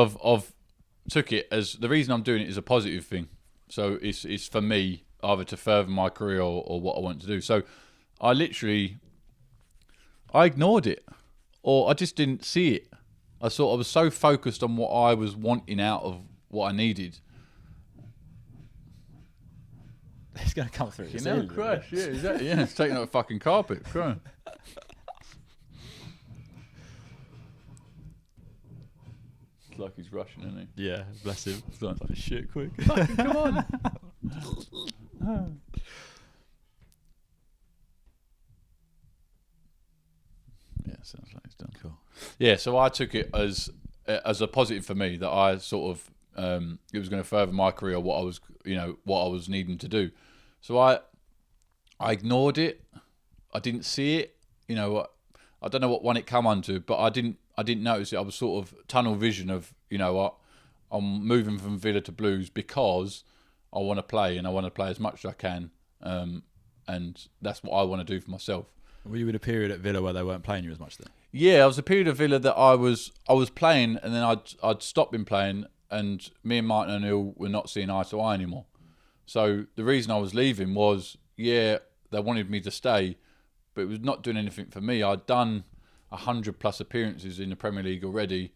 took it as the reason I'm doing it is a positive thing. So it's for me, either to further my career or what I want to do. So I ignored it, or I just didn't see it. I was so focused on what I was wanting out of what I needed. He's going to come through. You know, crash. Yeah, exactly. Yeah, it's taking up a fucking carpet. Crying. It's like he's rushing, isn't he? Yeah, bless him. It's like shit, quick. Fucking come on. Yeah, sounds like it's done. Cool. Yeah, so I took it as a positive for me that I sort of it was going to further my career, what I was needing to do. So I ignored it. I didn't see it. You know, I don't know what one it come onto, but I didn't notice it. I was sort of tunnel vision of, you know what, I'm moving from Villa to Blues because I want to play and I want to play as much as I can, and that's what I want to do for myself. Were you in a period at Villa where they weren't playing you as much then? Yeah, I was a period of Villa that I was playing, and then I'd stopped been playing, and me and Martin O'Neill were not seeing eye to eye anymore. So the reason I was leaving was, yeah, they wanted me to stay, but it was not doing anything for me. I'd done 100+ appearances in the Premier League already.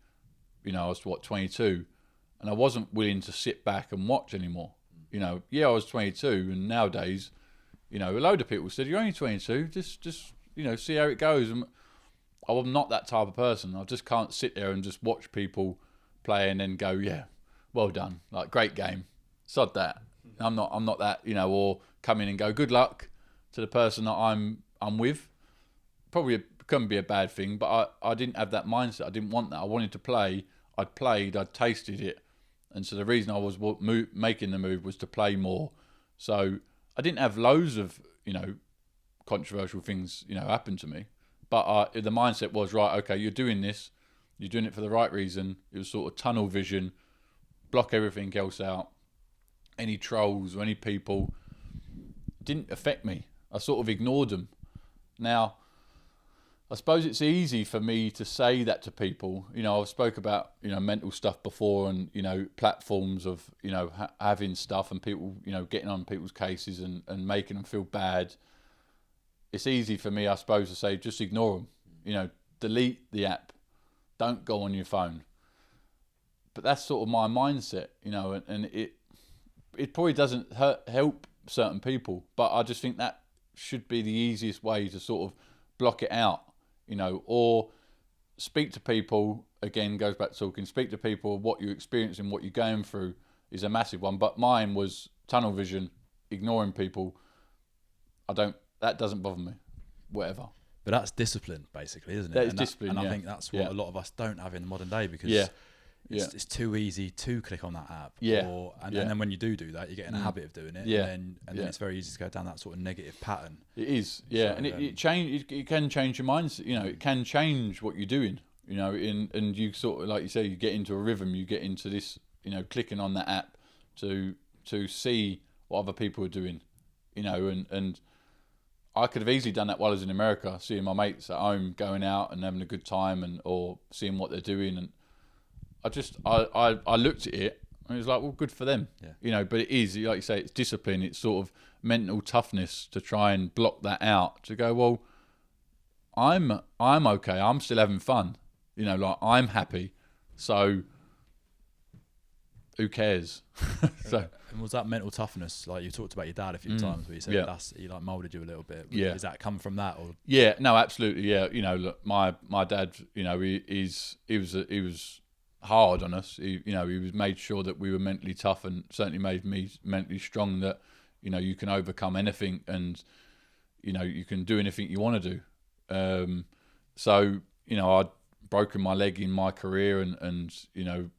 You know, I was 22, and I wasn't willing to sit back and watch anymore. You know, yeah, I was 22, and nowadays, you know, a load of people said, "You're only 22, just you know, see how it goes." And I'm not that type of person. I just can't sit there and just watch people play and then go, "Yeah, well done, like great game." Sod that. I'm not that, you know, or come in and go, "Good luck" to the person that I'm with. Probably couldn't be a bad thing, but I didn't have that mindset. I didn't want that. I wanted to play. I'd played. I'd tasted it, and so the reason I was making the move was to play more. So I didn't have loads of, you know, controversial things, you know, happen to me, but the mindset was, right, okay, you're doing this, you're doing it for the right reason. It was sort of tunnel vision, block everything else out. Any trolls or any people didn't affect me. I sort of ignored them. Now, I suppose it's easy for me to say that to people. You know, I've spoke about, you know, mental stuff before, and, you know, platforms of, you know, having stuff and people, you know, getting on people's cases and making them feel bad. It's easy for me, I suppose, to say, just ignore them. You know, delete the app. Don't go on your phone. But that's sort of my mindset, you know, and it probably doesn't help certain people, but I just think that should be the easiest way to sort of block it out, you know, or speak to people. Again, goes back to talking, speak to people. What you're experiencing, what you're going through is a massive one, but mine was tunnel vision, ignoring people. That doesn't bother me, whatever. But that's discipline, basically, isn't it? That is discipline, and yeah. I think that's what a lot of us don't have in the modern day, because it's too easy to click on that app. And then when you do that, you get in a habit of doing it. And then it's very easy to go down that sort of negative pattern. It is, yeah. So, and it can change your mindset. You know, it can change what you're doing. You know, and you sort of, like you say, you get into a rhythm. You get into this, you know, clicking on that app to see what other people are doing. You know, and I could have easily done that while I was in America, seeing my mates at home going out and having a good time, or seeing what they're doing. And I looked at it and it was like, well, good for them. Yeah. You know, but it is, like you say, it's discipline. It's sort of mental toughness to try and block that out, to go, well, I'm okay. I'm still having fun. You know, like, I'm happy. So who cares? So. And was that mental toughness, like you talked about your dad a few times, where you said he like moulded you a little bit? Does that come from that? Or? Yeah, no, absolutely. Yeah, you know, look, my dad, you know, he was hard on us. He was made sure that we were mentally tough, and certainly made me mentally strong. That, you know, you can overcome anything, and, you know, you can do anything you want to do. So, you know, I'd broken my leg in my career, and you know,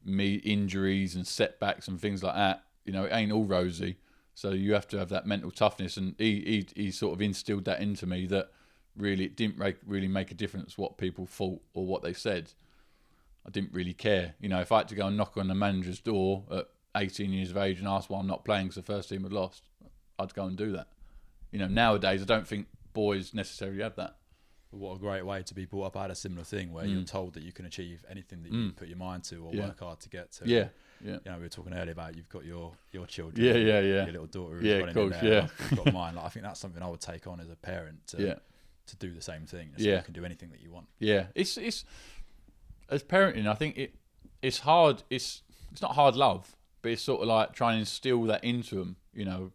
me injuries and setbacks and things like that. You know, it ain't all rosy. So you have to have that mental toughness, and he sort of instilled that into me, that really it didn't really make a difference what people thought or what they said. I didn't really care. You know, if I had to go and knock on the manager's door at 18 years of age and ask why I'm not playing because the first team had lost, I'd go and do that. You know, nowadays I don't think boys necessarily have that. What a great way to be brought up. I had a similar thing where you're told that you can achieve anything that you put your mind to, or work hard to get to. Yeah. You know, we were talking earlier about, you've got your children. Your little daughter who's running in there. I've got mine. Like, I think that's something I would take on as a parent to do the same thing. So you can do anything that you want. Yeah. It's as parenting, I think it's hard. It's not hard love, but it's sort of like trying to instill that into them. You know,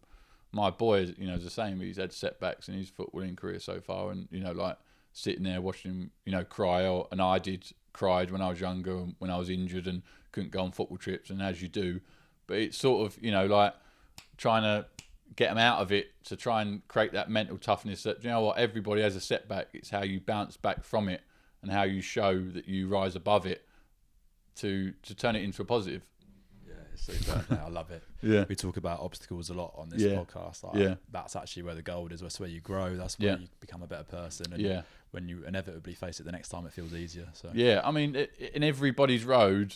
my boy, is the same. He's had setbacks in his footballing career so far, and like sitting there watching him, cry. And I cried when I was younger, and when I was injured and couldn't go on football trips, and as you do. But it's sort of like trying to get them out of it to try and create that mental toughness that, everybody has a setback. It's how you bounce back from it and how you show that you rise above it to turn it into a positive. Yeah, it's super. I love it. Yeah. We talk about obstacles a lot on this podcast. That's actually where the gold is. That's where you grow. That's where you become a better person. And when you inevitably face it the next time, it feels easier. So yeah, I mean, in everybody's road,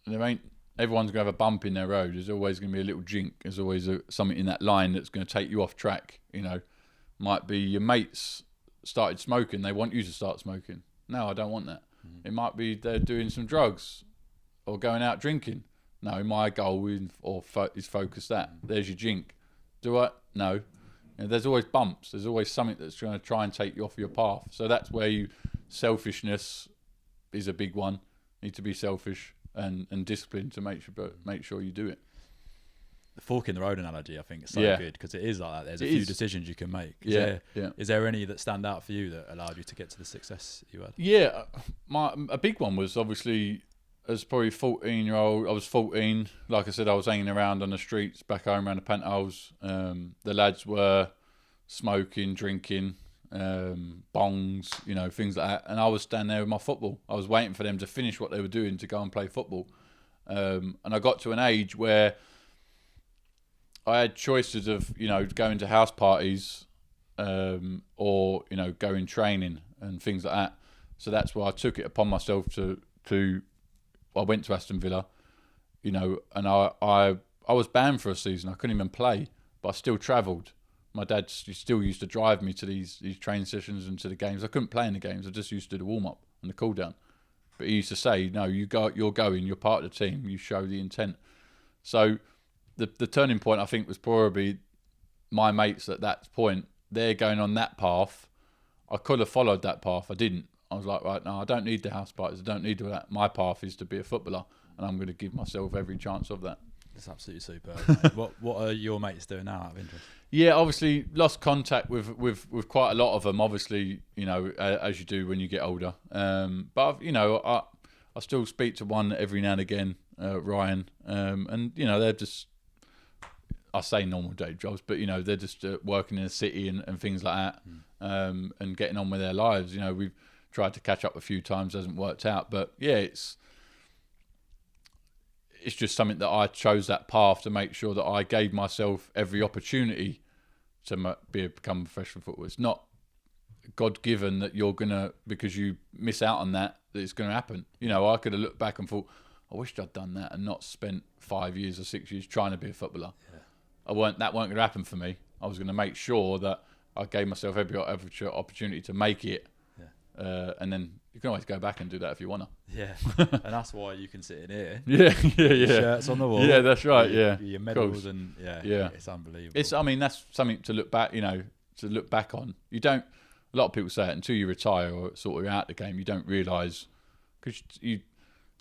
everyone's going to have a bump in their road. There's always going to be a little jink. There's always something in that line that's going to take you off track. Might be your mates started smoking. They want you to start smoking. No, I don't want that. It might be they're doing some drugs or going out drinking. No, my goal is focus that. There's your jink. Do I? No. There's always bumps. There's always something that's going to try and take you off your path. So that's where selfishness is a big one. You need to be selfish and disciplined to make sure you do it. The fork in the road analogy, I think, is so good because it is like that. There's a few decisions you can make. Is there any that stand out for you that allowed you to get to the success you had? Yeah, a big one was obviously as probably 14-year-old. I was 14. Like I said, I was hanging around on the streets back home around the penthouse. The lads were smoking, drinking, bongs, things like that. And I was standing there with my football. I was waiting for them to finish what they were doing to go and play football. And I got to an age where I had choices of, going to house parties or, going training and things like that. So that's why I took it upon myself I went to Aston Villa, and I was banned for a season. I couldn't even play, but I still travelled. My dad still used to drive me to these training sessions and to the games. I couldn't play in the games. I just used to do the warm-up and the cool-down. But he used to say, no, you're going, you're part of the team, you show the intent. So the turning point, I think, was probably my mates at that point. They're going on that path. I could have followed that path. I didn't. I was like, right, no, I don't need the house parties. I don't need all that. My path is to be a footballer, and I'm going to give myself every chance of that. That's absolutely superb. What are your mates doing now out of interest? Yeah, obviously lost contact with quite a lot of them. Obviously, as you do when you get older. But I still speak to one every now and again, Ryan, and they're just, I say normal day jobs, but they're just working in a city and things like that, and getting on with their lives. We've tried to catch up a few times, hasn't worked out, but yeah, it's just something that I chose that path to make sure that I gave myself every opportunity to become a professional footballer. It's not God-given that you're gonna, because you miss out on that it's going to happen. I could have looked back and thought, I wished I'd done that and not spent 5 years or 6 years trying to be a footballer. Yeah. That weren't going to happen for me. I was going to make sure that I gave myself every opportunity to make it. Yeah. And then you can always go back and do that if you want to. Yeah. And that's why you can sit in here. Yeah. Shirts on the wall. Yeah, that's right. Your medals and it's unbelievable. That's something to look back, to look back on. A lot of people say it until you retire or sort of you're out the game, you don't realise, because you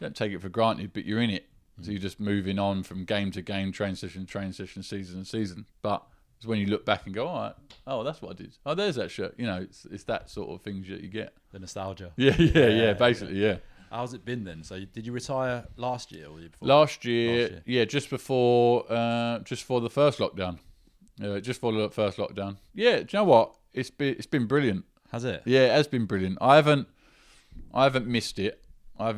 don't take it for granted, but you're in it. So you're just moving on from game to game, train session, season to season. But it's when you look back and go, all right, oh, that's what I did. Oh, there's that shirt. It's that sort of things that you get. The nostalgia. Yeah, basically. How's it been then? So did you retire last year or the year before? Last year, yeah, just before the first lockdown. Just for the first lockdown. Yeah, do you know what? It's been brilliant. Has it? Yeah, it has been brilliant. I haven't missed it. I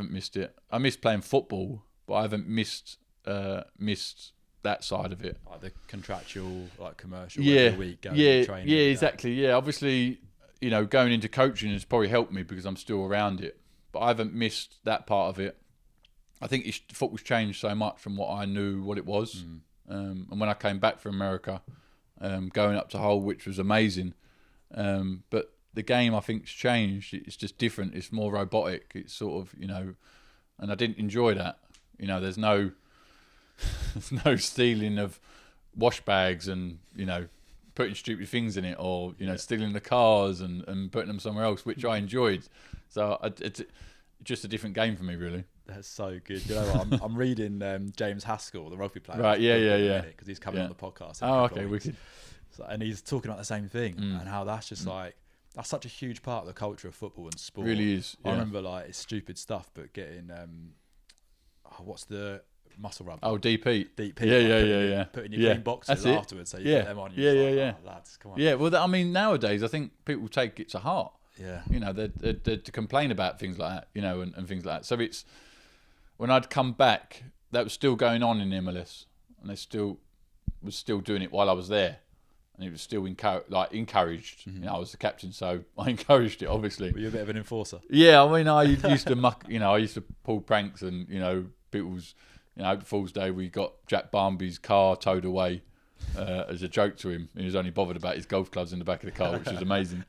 miss playing football, but I haven't missed that side of it. Like the contractual, like commercial every week going and training. Yeah, exactly. Yeah, obviously, going into coaching has probably helped me because I'm still around it. But I haven't missed that part of it. I think football's changed so much from what I knew what it was. And when I came back from America, going up to Hull, which was amazing. But the game, I think, has changed. It's just different. It's more robotic. It's sort of, and I didn't enjoy that. There's no stealing of wash bags and, putting stupid things in it or, stealing the cars and putting them somewhere else, which I enjoyed. So it's just a different game for me, really. That's so good. What? I'm reading James Haskell, the rugby player. Right, yeah. Because he's coming on the podcast. Oh, okay, wicked. So, and he's talking about the same thing and how that's just like, that's such a huge part of the culture of football and sport. Really is. Yeah. I remember like it's stupid stuff, but getting what's the muscle rub? Oh, DP. Yeah. Putting your clean boxes afterwards, so you put them on. Yeah. Oh, lads, come on. Yeah. Well, I mean, nowadays I think people take it to heart. Yeah. You know, they to complain about things like that. You know, and things like that. So it's when I'd come back, that was still going on in MLS, and they was still doing it while I was there. And it was still encouraged. You know, I was the captain, so I encouraged it. Obviously, Were you a bit of an enforcer? Yeah, I mean, I used to muck. You know, I used to pull pranks, and you know, people's. You know, April Fool's Day, we got Jack Barmby's car towed away as a joke to him. He was only bothered about his golf clubs in the back of the car, which was amazing.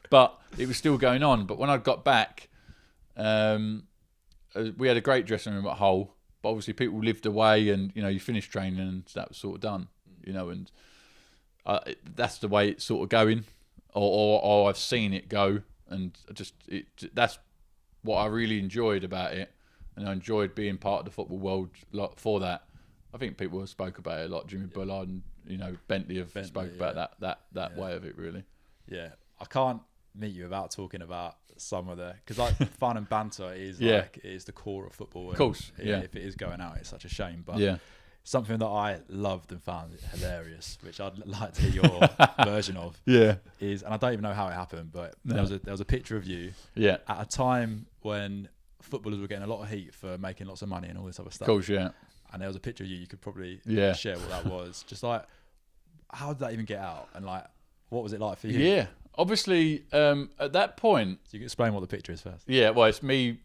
But it was still going on. But when I got back, we had a great dressing room at Hull. But obviously, people lived away, and you know, you finished training, and that was sort of done. You know, and that's the way it's sort of going, or I've seen it go, and that's what I really enjoyed about it, and I enjoyed being part of the football world for that. I think people have spoke about it a lot. Jimmy Bullard and you know Bentley have spoke about that way of it really. Yeah, I can't meet you without talking about some of the because like fun and banter is like it is the core of football. Of course, if it is going out, it's such a shame, but something that I loved and found hilarious, which I'd like to hear your version of, is, and I don't even know how it happened, but there was a picture of you at a time when footballers were getting a lot of heat for making lots of money and all this other stuff. Of course, yeah. And there was a picture of you. You could probably share what that was. Just like, how did that even get out? And like, what was it like for you? Yeah, obviously, at that point, so you can explain what the picture is first. Yeah, well, it's me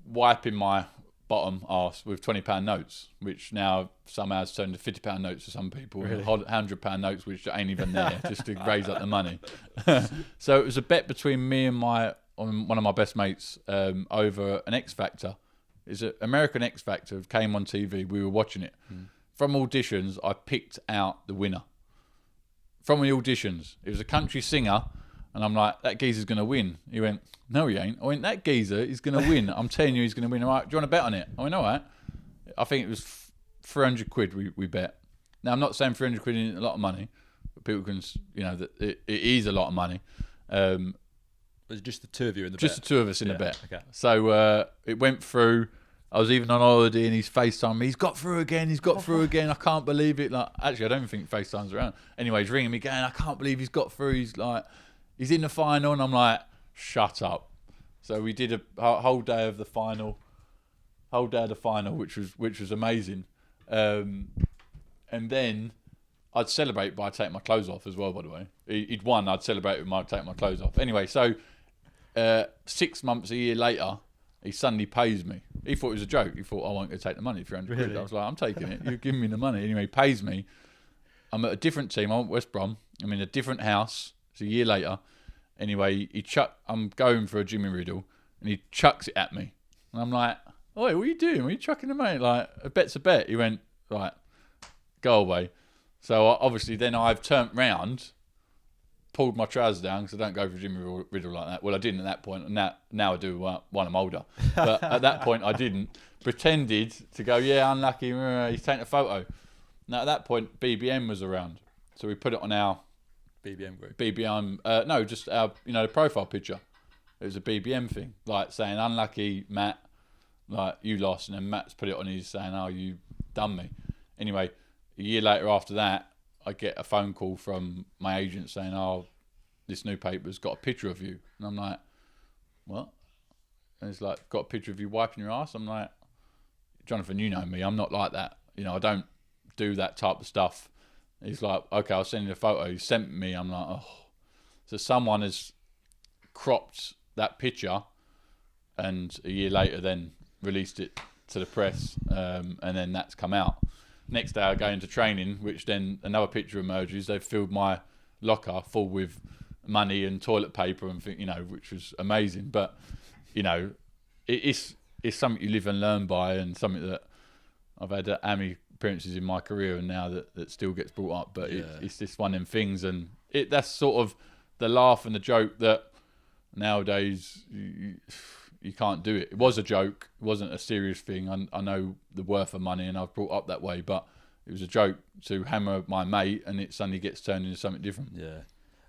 wiping my bottom arse with £20 notes, which now somehow has turned to £50 notes for some people, really? £100 notes, which ain't even there, just to raise up the money. So it was a bet between me and one of my best mates over an X Factor. It's an American X Factor. It came on TV. We were watching it. From auditions, I picked out the winner. From the auditions, it was a country singer, and I'm like, that geezer's going to win. He went, no, he ain't. I went, that geezer is going to win. I'm telling you, he's going to win. All right, do you want to bet on it? I went, all right. I think it was 300 quid we bet. Now, I'm not saying 300 quid isn't a lot of money, but people can, you know, that it is a lot of money. Was it just the two of you in the bet? Just the two of us in the bet. Okay. So it went through. I was even on holiday and he's FaceTime me. He's got through again. He's got through again. I can't believe it. Like, actually, I don't think FaceTime's around. Anyway, he's ringing me again. I can't believe he's got through. He's like, he's in the final, and I'm like, shut up. So we did a whole day of the final, which was amazing. And then I'd celebrate by taking my clothes off as well. By the way, he'd won. I'd celebrate with my taking my clothes off. Anyway, so 6 months, a year later, he suddenly pays me. He thought it was a joke. He thought, I won't go take the money, 300 quid. I was like, I'm taking it. You're giving me the money. Anyway, he pays me. I'm at a different team. I'm at West Brom. I'm in a different house. It's a year later. Anyway, I'm going for a Jimmy Riddle, and he chucks it at me. And I'm like, oi, what are you doing? What are you chucking at me? Like, a bet's a bet. He went, right, go away. So obviously then I've turned round, pulled my trousers down because I don't go for Jimmy Riddle like that. Well, I didn't at that point, and now I do when I'm older. But at that point, I didn't. Pretended to go, yeah, unlucky. He's taking a photo. Now at that point, BBM was around, so we put it on our BBM group. No, just our profile picture. It was a BBM thing, like saying unlucky Matt, like you lost, and then Matt's put it on his saying, oh, you done me. Anyway, a year later after that, I get a phone call from my agent saying, oh, this new paper's got a picture of you. And I'm like, what? And it's like, got a picture of you wiping your ass? I'm like, Jonathan, you know me. I'm not like that. You know, I don't do that type of stuff. He's like, okay, I'll send you a photo. He sent me. I'm like, oh. So someone has cropped that picture and a year later then released it to the press, and then that's come out. Next day I go into training, which then another picture emerges. They've filled my locker full with money and toilet paper and which was amazing. But it's something you live and learn by, and something that I've had AMI appearances in my career, and now that still gets brought up. But it's just one of them things, and that's sort of the laugh and the joke that nowadays you can't do it. It was a joke. It wasn't a serious thing. I know the worth of money, and I've brought up that way. But it was a joke to hammer my mate, and it suddenly gets turned into something different. Yeah.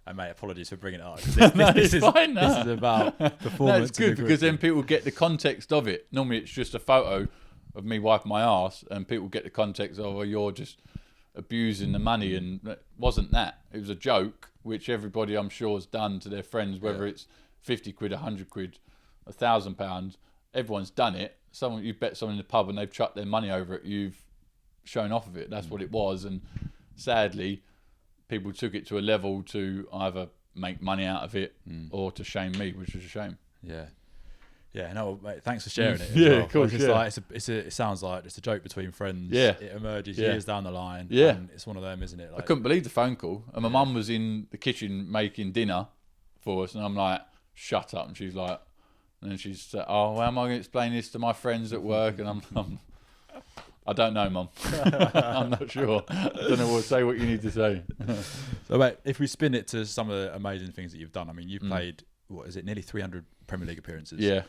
And mate, apologies for bringing it up. This is fine. This is about performance. No, it's good because then people get the context of it. Normally, it's just a photo of me wiping my arse, and people get the context of, oh, you're just abusing the money, and it wasn't that. It was a joke, which everybody I'm sure has done to their friends, whether it's 50 quid, 100 quid, £1,000. Everyone's done it. You bet someone in the pub and they've chucked their money over it. You've shown off of it. That's what it was, and sadly, people took it to a level to either make money out of it or to shame me, which is a shame. Yeah. Yeah, no, mate, thanks for sharing it. Yeah, well. of course. It's like it sounds like it's a joke between friends. Yeah. It emerges years down the line. Yeah. And it's one of them, isn't it? I couldn't believe the phone call. And my mum was in the kitchen making dinner for us, and I'm like, shut up. And she's like, and then she's like, oh, how am I going to explain this to my friends at work? And I'm I don't know, Mum. I'm not sure. I don't know what say what you need to say. So, mate, if we spin it to some of the amazing things that you've done, I mean, you've played, what is it, nearly 300 Premier League appearances. Yeah.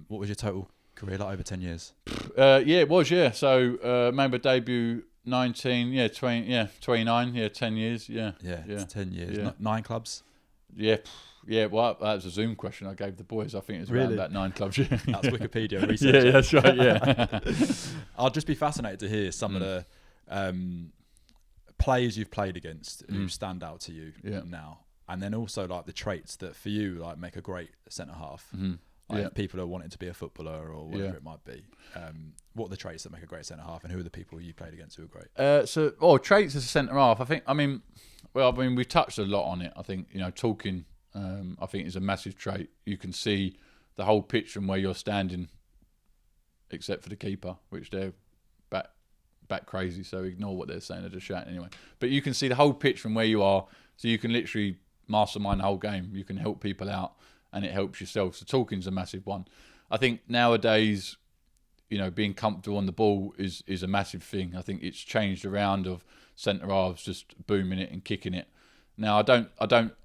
What was your total career like over 10 years? Yeah, it was, yeah. So, member debut 19, 29, 10 years, yeah. Yeah, it's 10 years. Yeah. 9 clubs? Yeah, well, that was a Zoom question I gave the boys. I think it was around about 9 clubs. Yeah. That's Wikipedia research. Yeah, that's right, yeah. I'd just be fascinated to hear some of the players you've played against who stand out to you now. And then also like the traits that for you like make a great centre-half. Like if people are wanting to be a footballer or whatever it might be. What are the traits that make a great centre-half, and who are the people you played against who are great? Traits as a centre-half, I mean, we've touched a lot on it. I think, talking... I think is a massive trait. You can see the whole pitch from where you're standing, except for the keeper, which they're back crazy, so ignore what they're saying, they're just shouting anyway. But you can see the whole pitch from where you are, so you can literally mastermind the whole game. You can help people out, and it helps yourself. So talking's a massive one. I think nowadays, being comfortable on the ball is a massive thing. I think it's changed around of centre halves just booming it and kicking it. Now,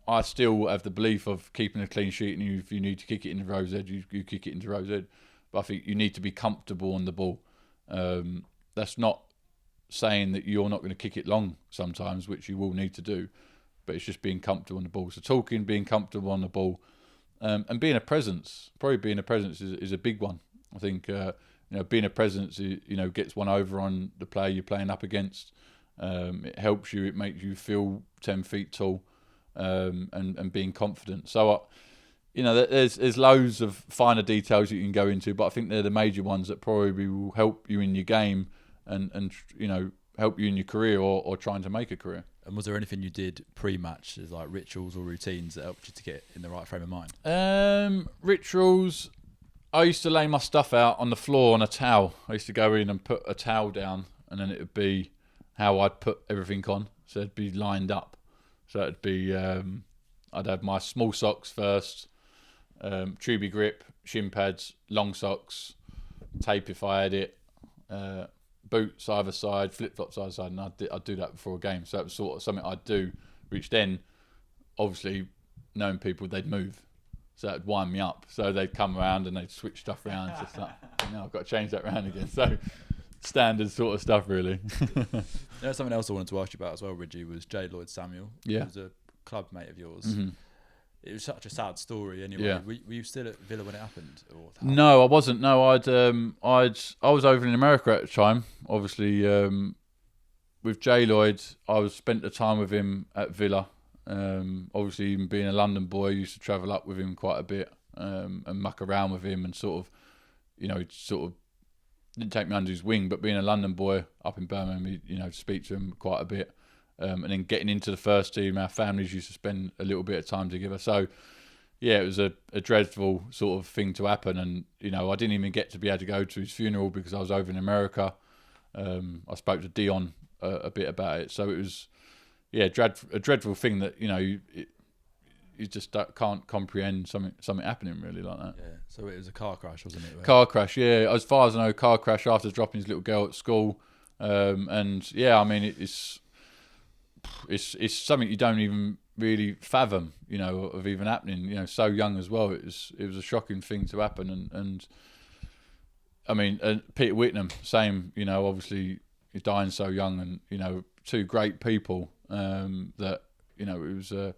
I still have the belief of keeping a clean sheet, and if you need to kick it into Rose Edge, you kick it into Rose Edge. But I think you need to be comfortable on the ball. That's not saying that you're not going to kick it long sometimes, which you will need to do, but it's just being comfortable on the ball. So talking, being comfortable on the ball, and being a presence. Probably being a presence is a big one. I think being a presence, gets one over on the player you're playing up against. It helps you. It makes you feel 10 feet tall, and being confident. So, there's loads of finer details you can go into, but I think they're the major ones that probably will help you in your game and help you in your career or trying to make a career. And was there anything you did pre-match, as like rituals or routines that helped you to get in the right frame of mind? Rituals. I used to lay my stuff out on the floor on a towel. I used to go in and put a towel down, and then it would be how I'd put everything on. So it'd be lined up. So it'd be, I'd have my small socks first, tubey grip, shin pads, long socks, tape if I had it, boots either side, flip-flops either side, and I'd do that before a game. So that was sort of something I'd do, which then, obviously, knowing people, they'd move. So that'd wind me up. So they'd come around and they'd switch stuff around. So it's like, I've got to change that around again. So standard sort of stuff, really. There's something else I wanted to ask you about as well, Ridgie, was J. Lloyd Samuel. Yeah. He was a club mate of yours. It was such a sad story anyway. Yeah. Were you still at Villa when it happened? No, I wasn't. No, I was over in America at the time. Obviously, with J. Lloyd, I spent the time with him at Villa. Obviously, even being a London boy, I used to travel up with him quite a bit, and muck around with him, and sort of didn't take me under his wing, but being a London boy up in Birmingham, speak to him quite a bit. And then getting into the first team, our families used to spend a little bit of time together. So, yeah, it was a dreadful sort of thing to happen. And, I didn't even get to be able to go to his funeral because I was over in America. I spoke to Dion a bit about it. So it was, a dreadful thing that, you just can't comprehend something happening really like that. Yeah. So it was a car crash, wasn't it? Car crash, yeah. As far as I know, car crash after dropping his little girl at school. And yeah, I mean, it's something you don't even really fathom, of even happening. So young as well. It was a shocking thing to happen. And I mean, Peter Whitnam, same. Obviously, dying so young, and two great people. That it was a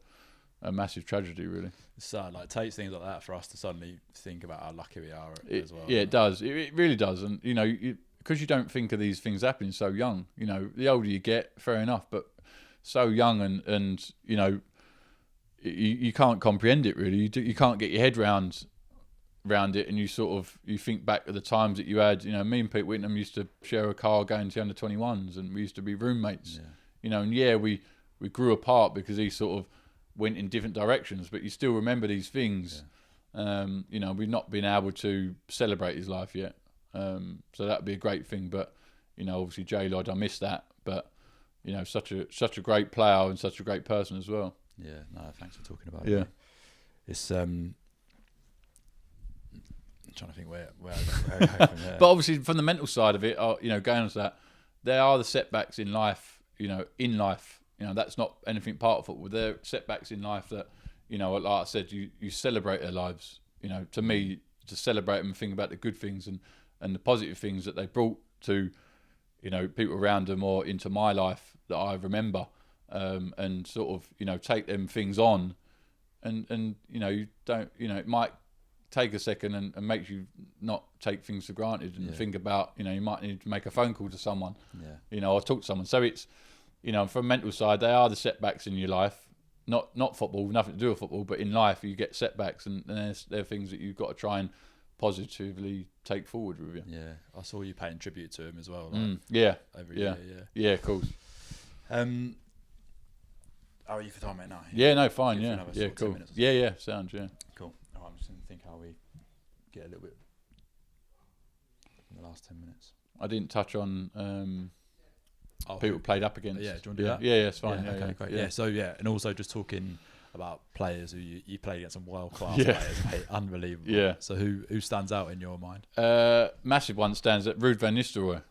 massive tragedy, really. It's sad. Like, it takes things like that for us to suddenly think about how lucky we are as well. Yeah, it does. It really does. And because you don't think of these things happening so young. The older you get, fair enough, but so young, and you can't comprehend it really. You can't get your head round it, and you think back to the times that you had. Me and Pete Whitnam used to share a car going to under-21s, and we used to be roommates. And we grew apart because he sort of went in different directions, but you still remember these things. We've not been able to celebrate his life yet, so that'd be a great thing. But obviously J Lloyd, I miss that. But such a great player and such a great person as well. Yeah, no, thanks for talking about it. Yeah, it's I'm trying to think where I go from there. But obviously from the mental side of it, going on to that, there are the setbacks in life. In life. That's not anything part of football. They're setbacks in life that, like I said, you celebrate their lives. To me, to celebrate them and think about the good things and the positive things that they brought to, people around them or into my life that I remember, and sort of, take them things on, and you don't, it might take a second and makes you not take things for granted and think about, you might need to make a phone call to someone, or talk to someone. So it's, from a mental side, they are the setbacks in your life, not football, nothing to do with football, but in life you get setbacks, and they're things that you've got to try and positively take forward with you. Yeah, I saw you paying tribute to him as well. Every year. Yeah, of course. How are you for time right now? Yeah, no, fine. Yeah, cool. Yeah, sounds. Yeah, cool. I'm just going to think how we get a little bit in the last 10 minutes. I didn't touch on people played up against. Yeah, do you want to do that? Yeah, it's fine. Yeah, okay, great. Yeah, so and also just talking about players who you played against, some world class players, mate, unbelievable. Yeah. So who stands out in your mind? Massive one stands at Ruud van Nistelrooy.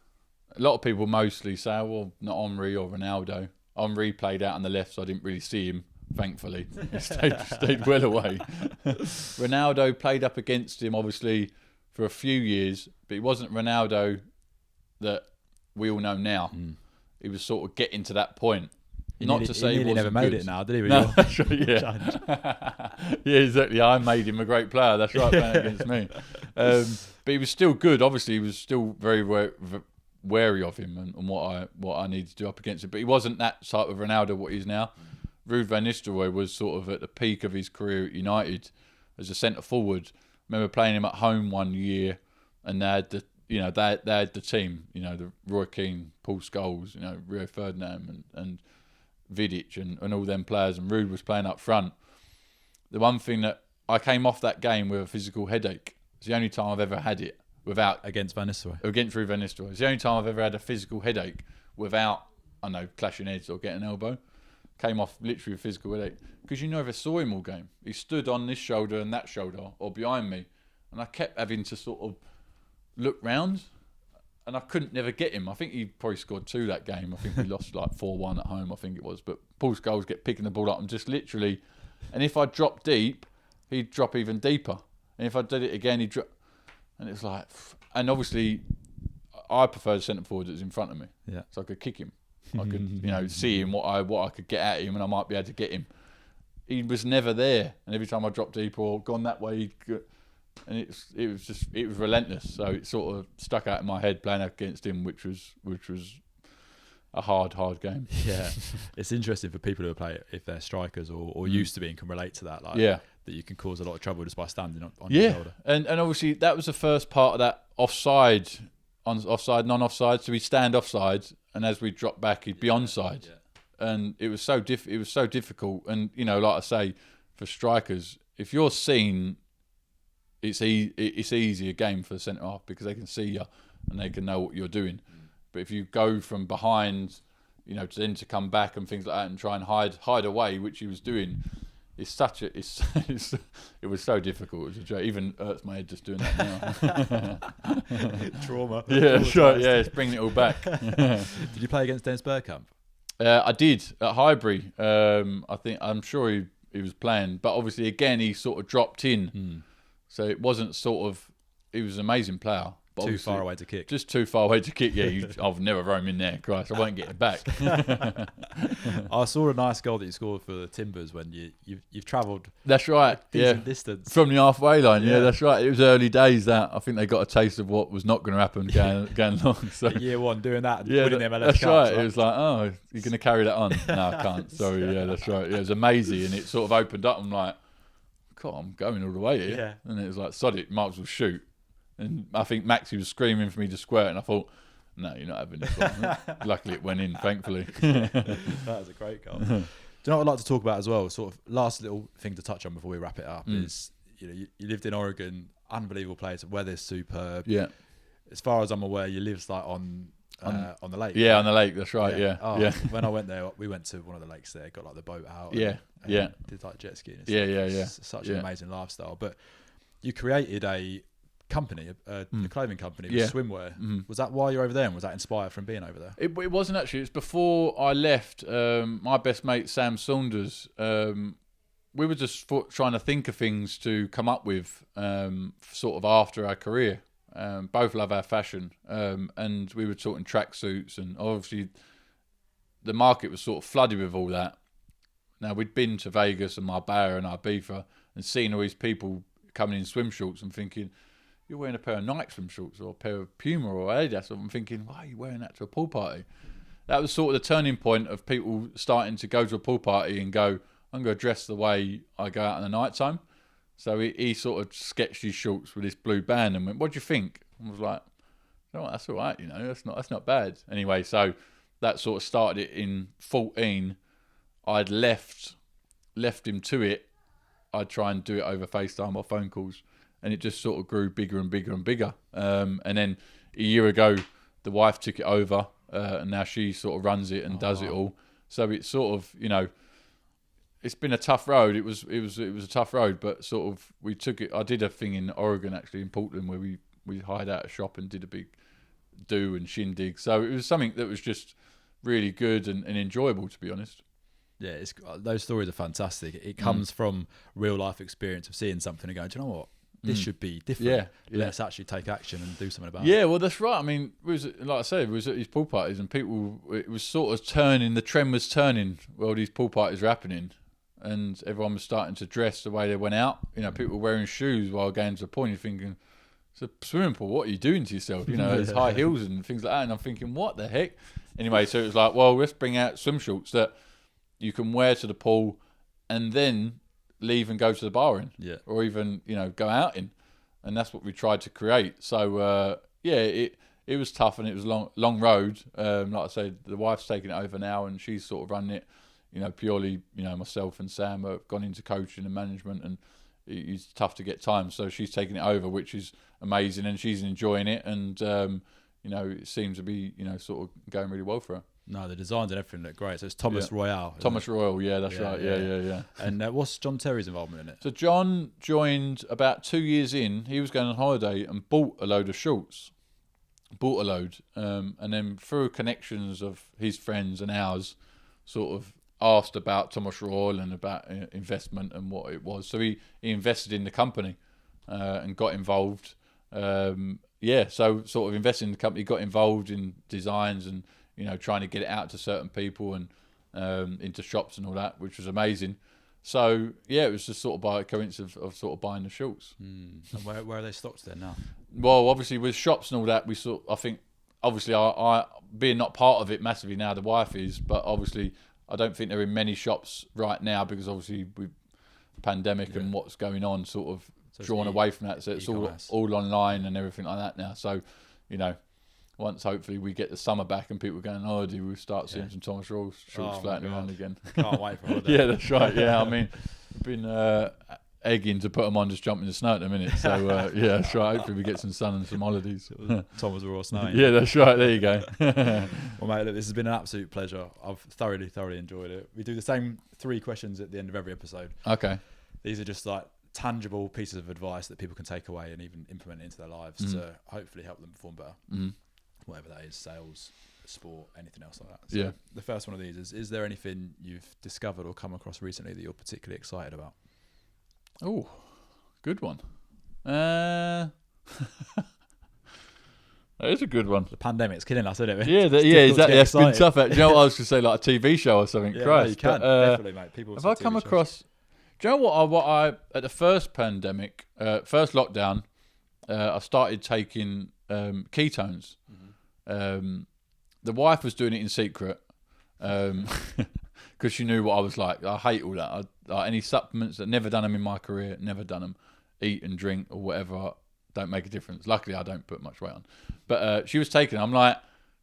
A lot of people mostly say, well, not Henry or Ronaldo. Henry played out on the left, so I didn't really see him. Thankfully, he stayed well away. Ronaldo played up against him, obviously, for a few years, but he wasn't Ronaldo that we all know now. He was sort of getting to that point. He nearly never made it now, did he? No, that's right, yeah. Yeah, exactly. I made him a great player. That's right, playing against me. But he was still good. Obviously, he was still very wary of him and what I needed to do up against him. But he wasn't that type of Ronaldo what he is now. Ruud van Nistelrooy was sort of at the peak of his career at United as a centre forward. I remember playing him at home one year, and they had the team, the Roy Keane, Paul Scholes, Rio Ferdinand and Vidic and all them players, and Ruud was playing up front. The one thing that I came off that game with a physical headache. It's the only time I've ever had it against Van Nistelrooy. Against Ruud van Nistelrooy. It's the only time I've ever had a physical headache without, clashing heads or getting an elbow. Came off literally with physical headache because you never saw him all game. He stood on this shoulder and that shoulder or behind me, and I kept having to sort of look round, and I couldn't never get him. I think he probably scored 2 that game. I think we lost like 4-1 at home, I think it was. But Paul Scholes kept picking the ball up and just literally, and if I dropped deep, he'd drop even deeper. And if I did it again, he'd drop. And it was like, and obviously, I prefer the centre forward that was in front of me. Yeah. So I could kick him. I could, see him, what I could get at him, and I might be able to get him. He was never there, and every time I dropped deep or gone that way, he'd go, and it was relentless. So it sort of stuck out in my head playing against him, which was a hard game. Yeah, it's interesting for people who play if they're strikers or used to be and can relate to that. That you can cause a lot of trouble just by standing on your shoulder. And obviously that was the first part of that offside, non-offside. So we stand offside, and as we drop back, he'd be onside. Yeah. And it was so difficult. And like I say, for strikers, if you're seen, it's easier game for the centre half because they can see you and they can know what you're doing. But if you go from behind, to come back and things like that and try and hide away, which he was doing, it was so difficult. It was a joke. Even hurts my head just doing that now. Trauma. Yeah, sure. Yeah, it's bringing it all back. Did you play against Dennis Bergkamp? I did at Highbury. I'm sure he was playing, but obviously again he sort of dropped in. So it wasn't sort of. He was an amazing player, But too far away to kick. Just too far away to kick. Yeah, I've never thrown him in there. Christ, I won't get it back. I saw a nice goal that you scored for the Timbers when you've travelled. That's right. Distance from the halfway line. Yeah, that's right. It was early days that I think they got a taste of what was not going to happen going along. So year one doing that, winning the MLS that's Cup, right. It was like, oh, you're going to carry that on? No, I can't. Sorry. Yeah, that's right. Yeah, it was amazing, and it sort of opened up. I'm like, God, I'm going all the way here. Yeah. And it was like, sod it, might as well shoot. And I think Maxie was screaming for me to squirt, and I thought, no, you're not having this one. Luckily, it went in, thankfully. That was a great goal. Do you know what I'd like to talk about as well? Sort of last little thing to touch on before we wrap it up is, you lived in Oregon, unbelievable place, weather's superb. Yeah. As far as I'm aware, you live like on the lake. Yeah, on the lake. That's right. Yeah. When I went there, we went to one of the lakes there, got like the boat out. And did like jet skiing. And yeah. It's such an amazing lifestyle. But you created a company, a clothing company with swimwear. Was that why you're over there, and was that inspired from being over there? It wasn't actually. It was before I left. My best mate Sam Saunders. We were just trying to think of things to come up with, sort of after our career. Both love our fashion, and we were talking tracksuits, and obviously the market was sort of flooded with all that. Now, we'd been to Vegas and Marbella and Ibiza and seen all these people coming in swim shorts and thinking, you're wearing a pair of Nike swim shorts or a pair of Puma or Adidas. I'm thinking, why are you wearing that to a pool party? That was sort of the turning point of people starting to go to a pool party and go, I'm going to dress the way I go out in the night time. So he sort of sketched his shorts with this blue band and went, what do you think? I was like, no, that's all right, that's not bad. Anyway, so that sort of started it in 14. I'd left him to it. I'd try and do it over FaceTime or phone calls, and it just sort of grew bigger and bigger and bigger. And then a year ago, the wife took it over, and now she sort of runs it and does it all. So it's sort of, it's been a tough road. It was a tough road, but sort of we took it. I did a thing in Oregon, actually, in Portland, where we hired out a shop and did a big do and shindig. So it was something that was just really good and enjoyable, to be honest. Yeah, those stories are fantastic. It comes from real life experience of seeing something and going, do you know what? This should be different. Yeah. Let's actually take action and do something about it. Yeah, well, that's right. I mean, like I said, it was at these pool parties and people, it was sort of turning, the trend was turning while these pool parties were happening. And everyone was starting to dress the way they went out. People were wearing shoes while going to the pool. You're thinking, it's a swimming pool. What are you doing to yourself? It's high heels and things like that. And I'm thinking, what the heck? Anyway, so it was like, well, let's bring out swim shorts that you can wear to the pool and then leave and go to the bar in. Yeah. Or even, go out in. And that's what we tried to create. So, it was tough and it was a long road. Like I said, the wife's taking it over now and she's sort of running it. Purely, myself and Sam have gone into coaching and management, and it's tough to get time. So she's taking it over, which is amazing, and she's enjoying it. And it seems to be, sort of going really well for her. No, the designs and everything look great. So it's Thomas Royale. Thomas Royale, yeah, that's right. Yeah. And what's John Terry's involvement in it? So John joined about 2 years in. He was going on holiday and bought a load of shorts. And then through connections of his friends and ours, sort of asked about Thomas Royale and about investment and what it was. So he invested in the company and got involved. So sort of invested in the company, got involved in designs and, trying to get it out to certain people and into shops and all that, which was amazing. So, it was just sort of by coincidence of sort of buying the shorts. And where are they stocked then now? Well, obviously with shops and all that, I think, obviously I being not part of it massively now, the wife is, but obviously I don't think they're in many shops right now because obviously with pandemic and what's going on sort of drawn away from that. So it's all online and everything like that now. So, once hopefully we get the summer back and people are going on holiday, we'll start seeing some Thomas Royale shorts floating around again. Can't wait for holiday. Yeah, that's right. Yeah, I mean, I've been egging to put them on, just jump in the snow at the minute. So, that's right. Hopefully we get some sun and some holidays. Thomas Royale snowing. Yeah, that's right. There you go. Well, mate, look, this has been an absolute pleasure. I've thoroughly enjoyed it. We do the same 3 questions at the end of every episode. Okay. These are just like tangible pieces of advice that people can take away and even implement into their lives to hopefully help them perform better. Whatever that is, sales, sport, anything else like that. So the first one of these is there anything you've discovered or come across recently that you're particularly excited about? Oh, good one. That is a good one. The pandemic's killing us, isn't it? Yeah, exactly. It's been tough. You know what I was going to say, like a TV show or something. Yeah, Christ. No, you can. Definitely, mate. People have I come across... Do you know what I at the first pandemic, first lockdown, I started taking ketones. The wife was doing it in secret because she knew what I was like. I hate all that. Any supplements, I've never done them in my career, never done them. Eat and drink or whatever don't make a difference. Luckily, I don't put much weight on. But she was taking it. I'm like,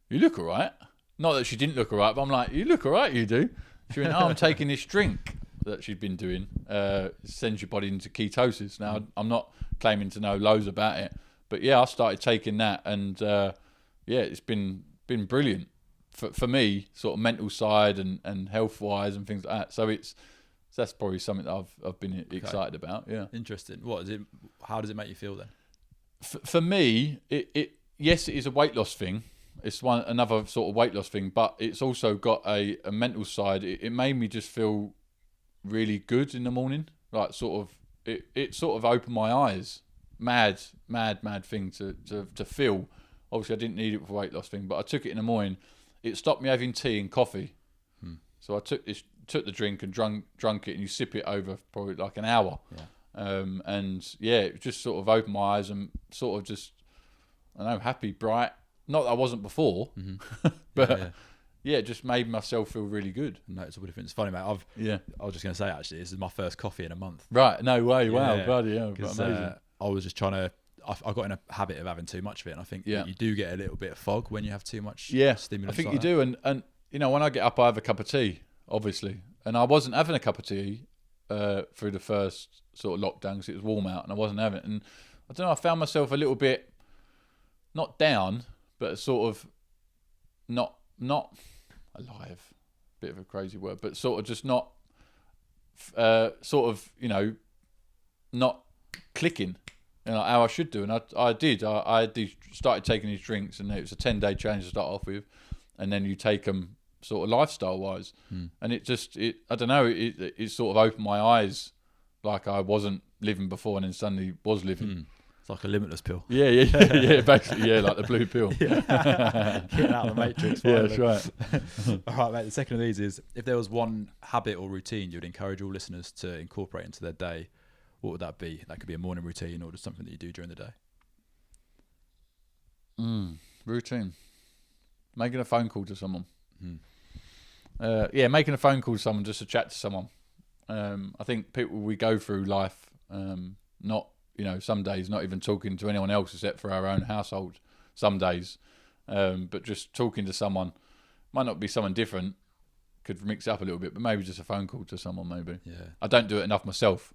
you look all right. Not that she didn't look all right, but I'm like, you look all right, you do. She went, I'm taking this drink that she'd been doing. Sends your body into ketosis. Now, I'm not claiming to know loads about it. But yeah, I started taking that. And it's been brilliant for me, sort of mental side and health-wise and things like that. So that's probably something that I've been excited about. Yeah, interesting. What is it? How does it make you feel then? For me, yes, it is a weight loss thing. It's another sort of weight loss thing, but it's also got a mental side. It made me just feel really good in the morning. Like sort of, it sort of opened my eyes. Mad thing to feel. Obviously, I didn't need it for weight loss thing, but I took it in the morning. It stopped me having tea and coffee. So I took the drink and drunk it, and you sip it over probably like an hour. It just sort of opened my eyes and sort of just, I don't know, happy, bright. Not that I wasn't before, but it just made myself feel really good. Noticeable difference. It's funny, mate. I was just going to say, actually, this is my first coffee in a month. Right? No way! Wow, bloody hell! Amazing. I was just trying to. I got in a habit of having too much of it, and I think you do get a little bit of fog when you have too much. Stimulus. I think you do, and you know, when I get up, I have a cup of tea, obviously, and I wasn't having a cup of tea through the first sort of lockdown because it was warm out, and I wasn't having it, and I don't know. I found myself a little bit not down, but sort of not alive. Bit of a crazy word, but sort of just not sort of, you know, not clicking. You know, how I should do, and I did. I started taking these drinks, and it was a 10-day challenge to start off with, and then you take them sort of lifestyle wise, and it I don't know, it sort of opened my eyes, like I wasn't living before, and then suddenly was living. It's like a limitless pill. Yeah, basically, like the blue pill. Getting out of the matrix. Yeah, that's right. All right, mate. The second of these is, if there was one habit or routine you'd encourage all listeners to incorporate into their day, what would that be? That could be a morning routine or just something that you do during the day. Routine. Making a phone call to someone. Making a phone call to someone just to chat to someone. I think we go through life, not, you know, some days not even talking to anyone else except for our own household. Some days, but just talking to someone, might not be someone different, could mix it up a little bit, but maybe just a phone call to someone. Maybe. Yeah. I don't do it enough myself.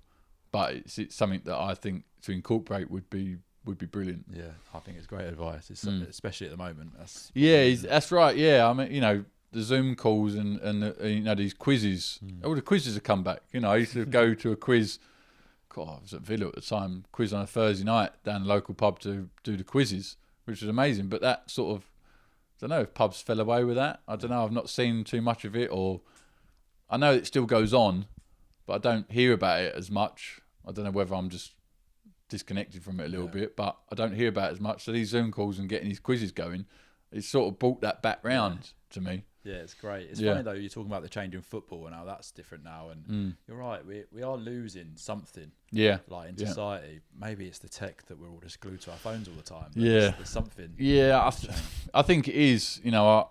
But it's something that I think to incorporate would be brilliant. Yeah, I think it's great advice, especially at the moment. That's right. Yeah, I mean, you know, the Zoom calls and you know, these quizzes. All the quizzes have come back. You know, I used to go to a quiz. God, I was at Villa at the time. Quiz on a Thursday night down the local pub to do the quizzes, which was amazing. But that sort of, I don't know if pubs fell away with that. I don't know. I've not seen too much of it, or I know it still goes on, but I don't hear about it as much. I don't know whether I'm just disconnected from it a little bit, but I don't hear about it as much. So these Zoom calls and getting these quizzes going, it's sort of brought that back round to me. Yeah, it's great. It's funny though, you're talking about the change in football and how that's different now. And you're right, we are losing something. Yeah, like in society. Maybe it's the tech that we're all just glued to our phones all the time. There's something. Yeah, I think it is. You know,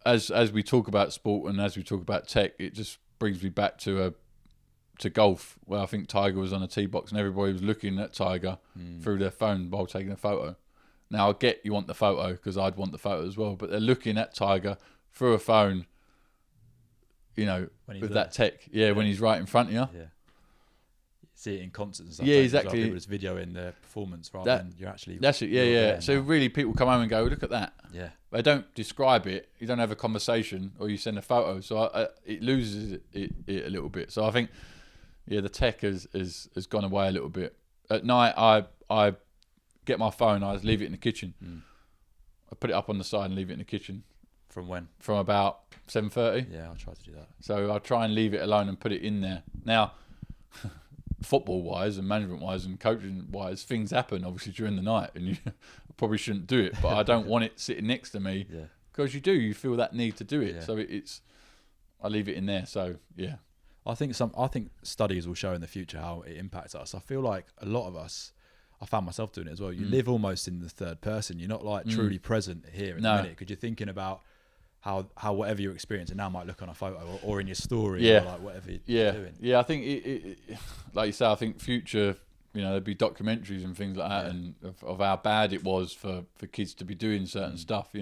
as we talk about sport and as we talk about tech, it just brings me back to golf, where I think Tiger was on a tee box and everybody was looking at Tiger through their phone while taking a photo. Now I get you want the photo because I'd want the photo as well, but they're looking at Tiger through a phone, you know, with that tech. Yeah, when he's right in front of you. Yeah. See it in concerts and stuff. Yeah, exactly. People just videoing their performance rather than you're actually. That's it. Yeah. So really, people come home and go, "Look at that." Yeah. They don't describe it. You don't have a conversation, or you send a photo. So it loses it a little bit. So I think, the tech has gone away a little bit. At night, I get my phone. I just leave it in the kitchen. I put it up on the side and leave it in the kitchen. From when? From about 7:30. Yeah, I'll try to do that. So I'll try and leave it alone and put it in there. Now, football wise and management wise and coaching wise, things happen obviously during the night, and you probably shouldn't do it. But I don't want it sitting next to me, because you feel that need to do it. So it's I leave it in there. So yeah, I think studies will show in the future how it impacts us. I feel like a lot of us, I found myself doing it as well. You live almost in the third person. You're not like truly present here in the minute, because you're thinking about how whatever you're experiencing now might look on a photo or in your story, or like whatever you're doing. Yeah, I think it like you say, I think future, there'd be documentaries and things like that, and of how bad it was for kids to be doing certain stuff.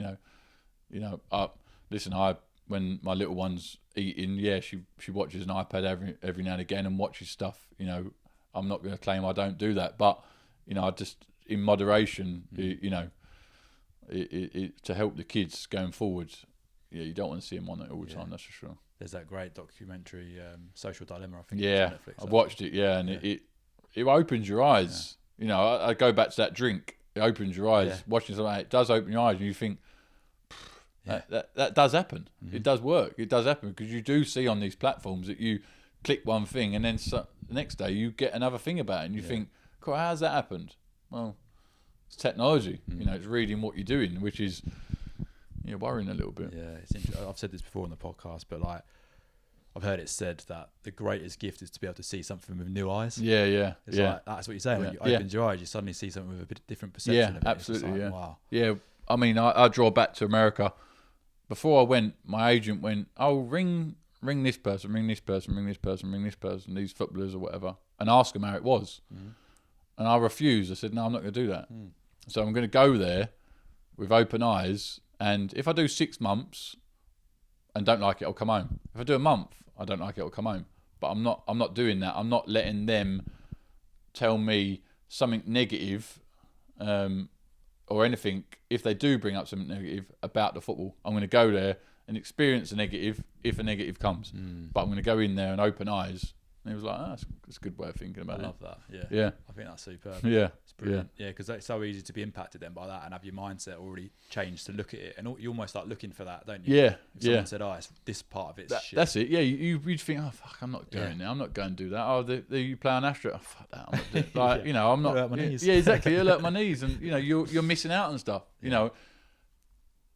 When my little one's eating, she watches an iPad every now and again and watches stuff. I'm not going to claim I don't do that, but I just, in moderation, it to help the kids going forward. Yeah, you don't want to see them on it all the time, that's for sure. There's that great documentary, Social Dilemma, I think. Yeah, on Netflix, I've watched it, and it opens your eyes. Yeah. I go back to that drink. It opens your eyes. Yeah. Watching something, it does open your eyes, and you think, that does happen. Mm-hmm. It does work. It does happen, because you do see on these platforms that you click one thing, and then the next day you get another thing about it, and you think, cool, how's that happened? Well, it's technology. It's reading what you're doing, which is... You're worrying a little bit. Yeah, it's interesting. I've said this before on the podcast, but like I've heard it said that the greatest gift is to be able to see something with new eyes. Yeah. It's like that's what you're saying. When you open your eyes, you suddenly see something with a bit different perception. Yeah, absolutely. Like, wow. Yeah, I mean, I draw back to America. Before I went, my agent went, "Oh, ring this person, ring this person, ring this person, ring this person, these footballers or whatever, and ask them how it was." Mm-hmm. And I refused. I said, "No, I'm not going to do that." So I'm going to go there with open eyes. And if I do 6 months and don't like it, I'll come home. If I do a month, I don't like it, I'll come home. But I'm not doing that. I'm not letting them tell me something negative, or anything. If they do bring up something negative about the football, I'm going to go there and experience a negative if a negative comes. But I'm going to go in there and open eyes. And he was like, that's a good way of thinking about it. I love that. Yeah. I think that's superb. Yeah. It's brilliant. Yeah, because it's so easy to be impacted then by that and have your mindset already changed to look at it. And you almost start looking for that, don't you? Yeah. If someone said, it's this part of it's shit. That's it. Yeah. You'd think, fuck, I'm not going there. I'm not going to do that. Oh, you play on Astro. Oh, fuck that. I'm not doing it. Like, I'm not. It'll hurt my knees. Yeah, exactly. It'll hurt my knees. And, you're missing out on stuff.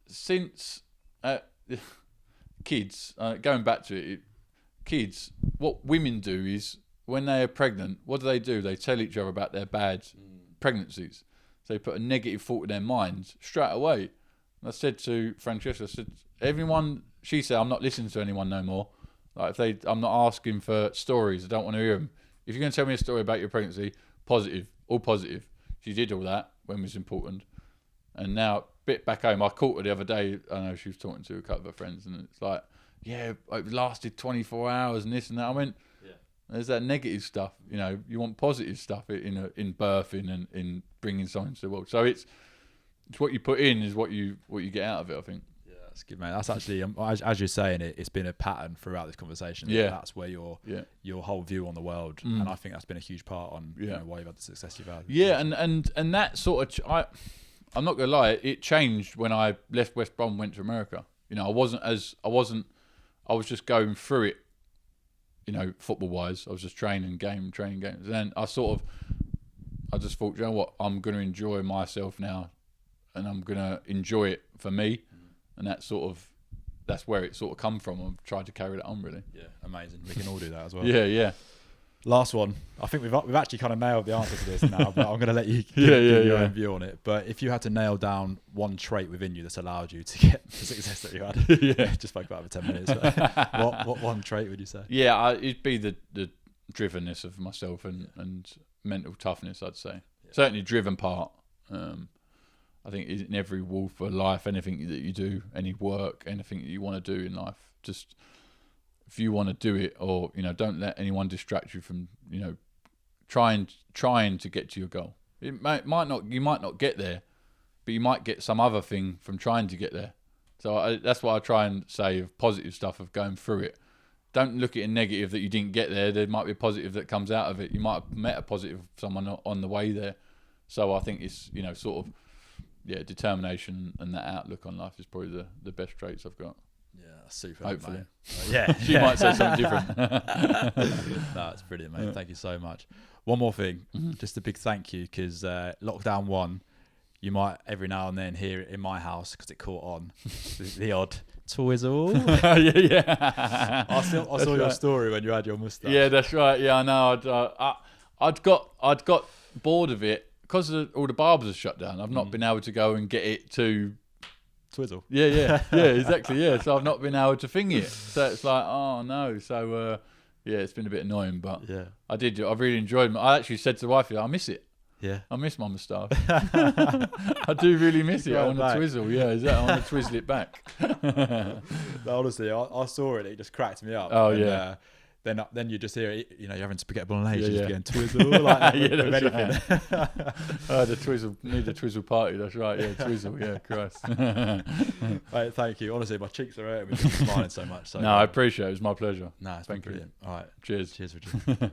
Since kids, going back to it, kids, what women do is, when they are pregnant, what do? They tell each other about their bad pregnancies. So they put a negative thought in their minds straight away. And I said to Francesca, she said, I'm not listening to anyone no more. Like I'm not asking for stories. I don't want to hear them. If you're going to tell me a story about your pregnancy, positive, all positive. She did all that when it was important. And now, bit back home, I caught her the other day. I know she was talking to a couple of her friends, and it's like, it lasted 24 hours and this and that. I went, there's that negative stuff, you want positive stuff in birthing and in bringing something to the world. So it's what you put in is what you get out of it, I think. Yeah, that's good, man. That's actually, as you're saying it's been a pattern throughout this conversation. Yeah. That's where your whole view on the world, and I think that's been a huge part on why you've had the success you've had. Yeah, and that sort of, I'm not going to lie, it changed when I left West Brom and went to America. I was just going through it, football wise. I was just training games. And I just thought, you know what, I'm going to enjoy myself now, and I'm going to enjoy it for me. And that's where it sort of come from. I've tried to carry that on, really. Yeah, amazing. We can all do that as well. Yeah. Last one. I think we've actually kind of nailed the answer to this now, but I'm going to let you give your own view on it. But if you had to nail down one trait within you that's allowed you to get the success that you had, just spoke about it for 10 minutes. What one trait would you say? Yeah, it'd be the drivenness of myself and mental toughness, I'd say. Yeah. Certainly driven part. I think in every walk of life, anything that you do, any work, anything that you want to do in life, just... if you want to do it, or don't let anyone distract you from trying to get to your goal. You might not get there, but you might get some other thing from trying to get there. So that's what I try and say of positive stuff of going through it. Don't look at a negative that you didn't get there. There might be a positive that comes out of it. You might have met a positive someone on the way there. So I think it's determination and that outlook on life is probably the best traits I've got. Yeah, super. Hopefully. Yeah, she might say something different. No, it's brilliant, mate. Thank you so much. One more thing, just a big thank you, because lockdown 1, you might every now and then hear it in my house because it caught on the odd twizzle. yeah. I saw your story when you had your moustache. Yeah, that's right. Yeah, I know. I'd got bored of it because all the barbers are shut down. I've not been able to go and get it to twizzle. Yeah, exactly. Yeah, so I've not been able to thing it. So it's like, oh no. So yeah, it's been a bit annoying, but yeah, I really enjoyed it. I actually said to the wife, I miss it. Yeah, I miss my moustache. I do really miss it. I want to twizzle. Yeah, I want to twizzle it back. No, honestly, I saw it. It just cracked me up. Oh, yeah. Then you just hear it, you're having spaghetti bolognese, Yeah, just getting twizzle like that with anything. Right. The twizzle, need a twizzle party. That's right. Yeah, twizzle. Yeah, Christ. Mate, thank you. Honestly, my cheeks are hurting with smiling so much. So no, I appreciate it. It was my pleasure. No, it's been brilliant. All right, cheers, Richard.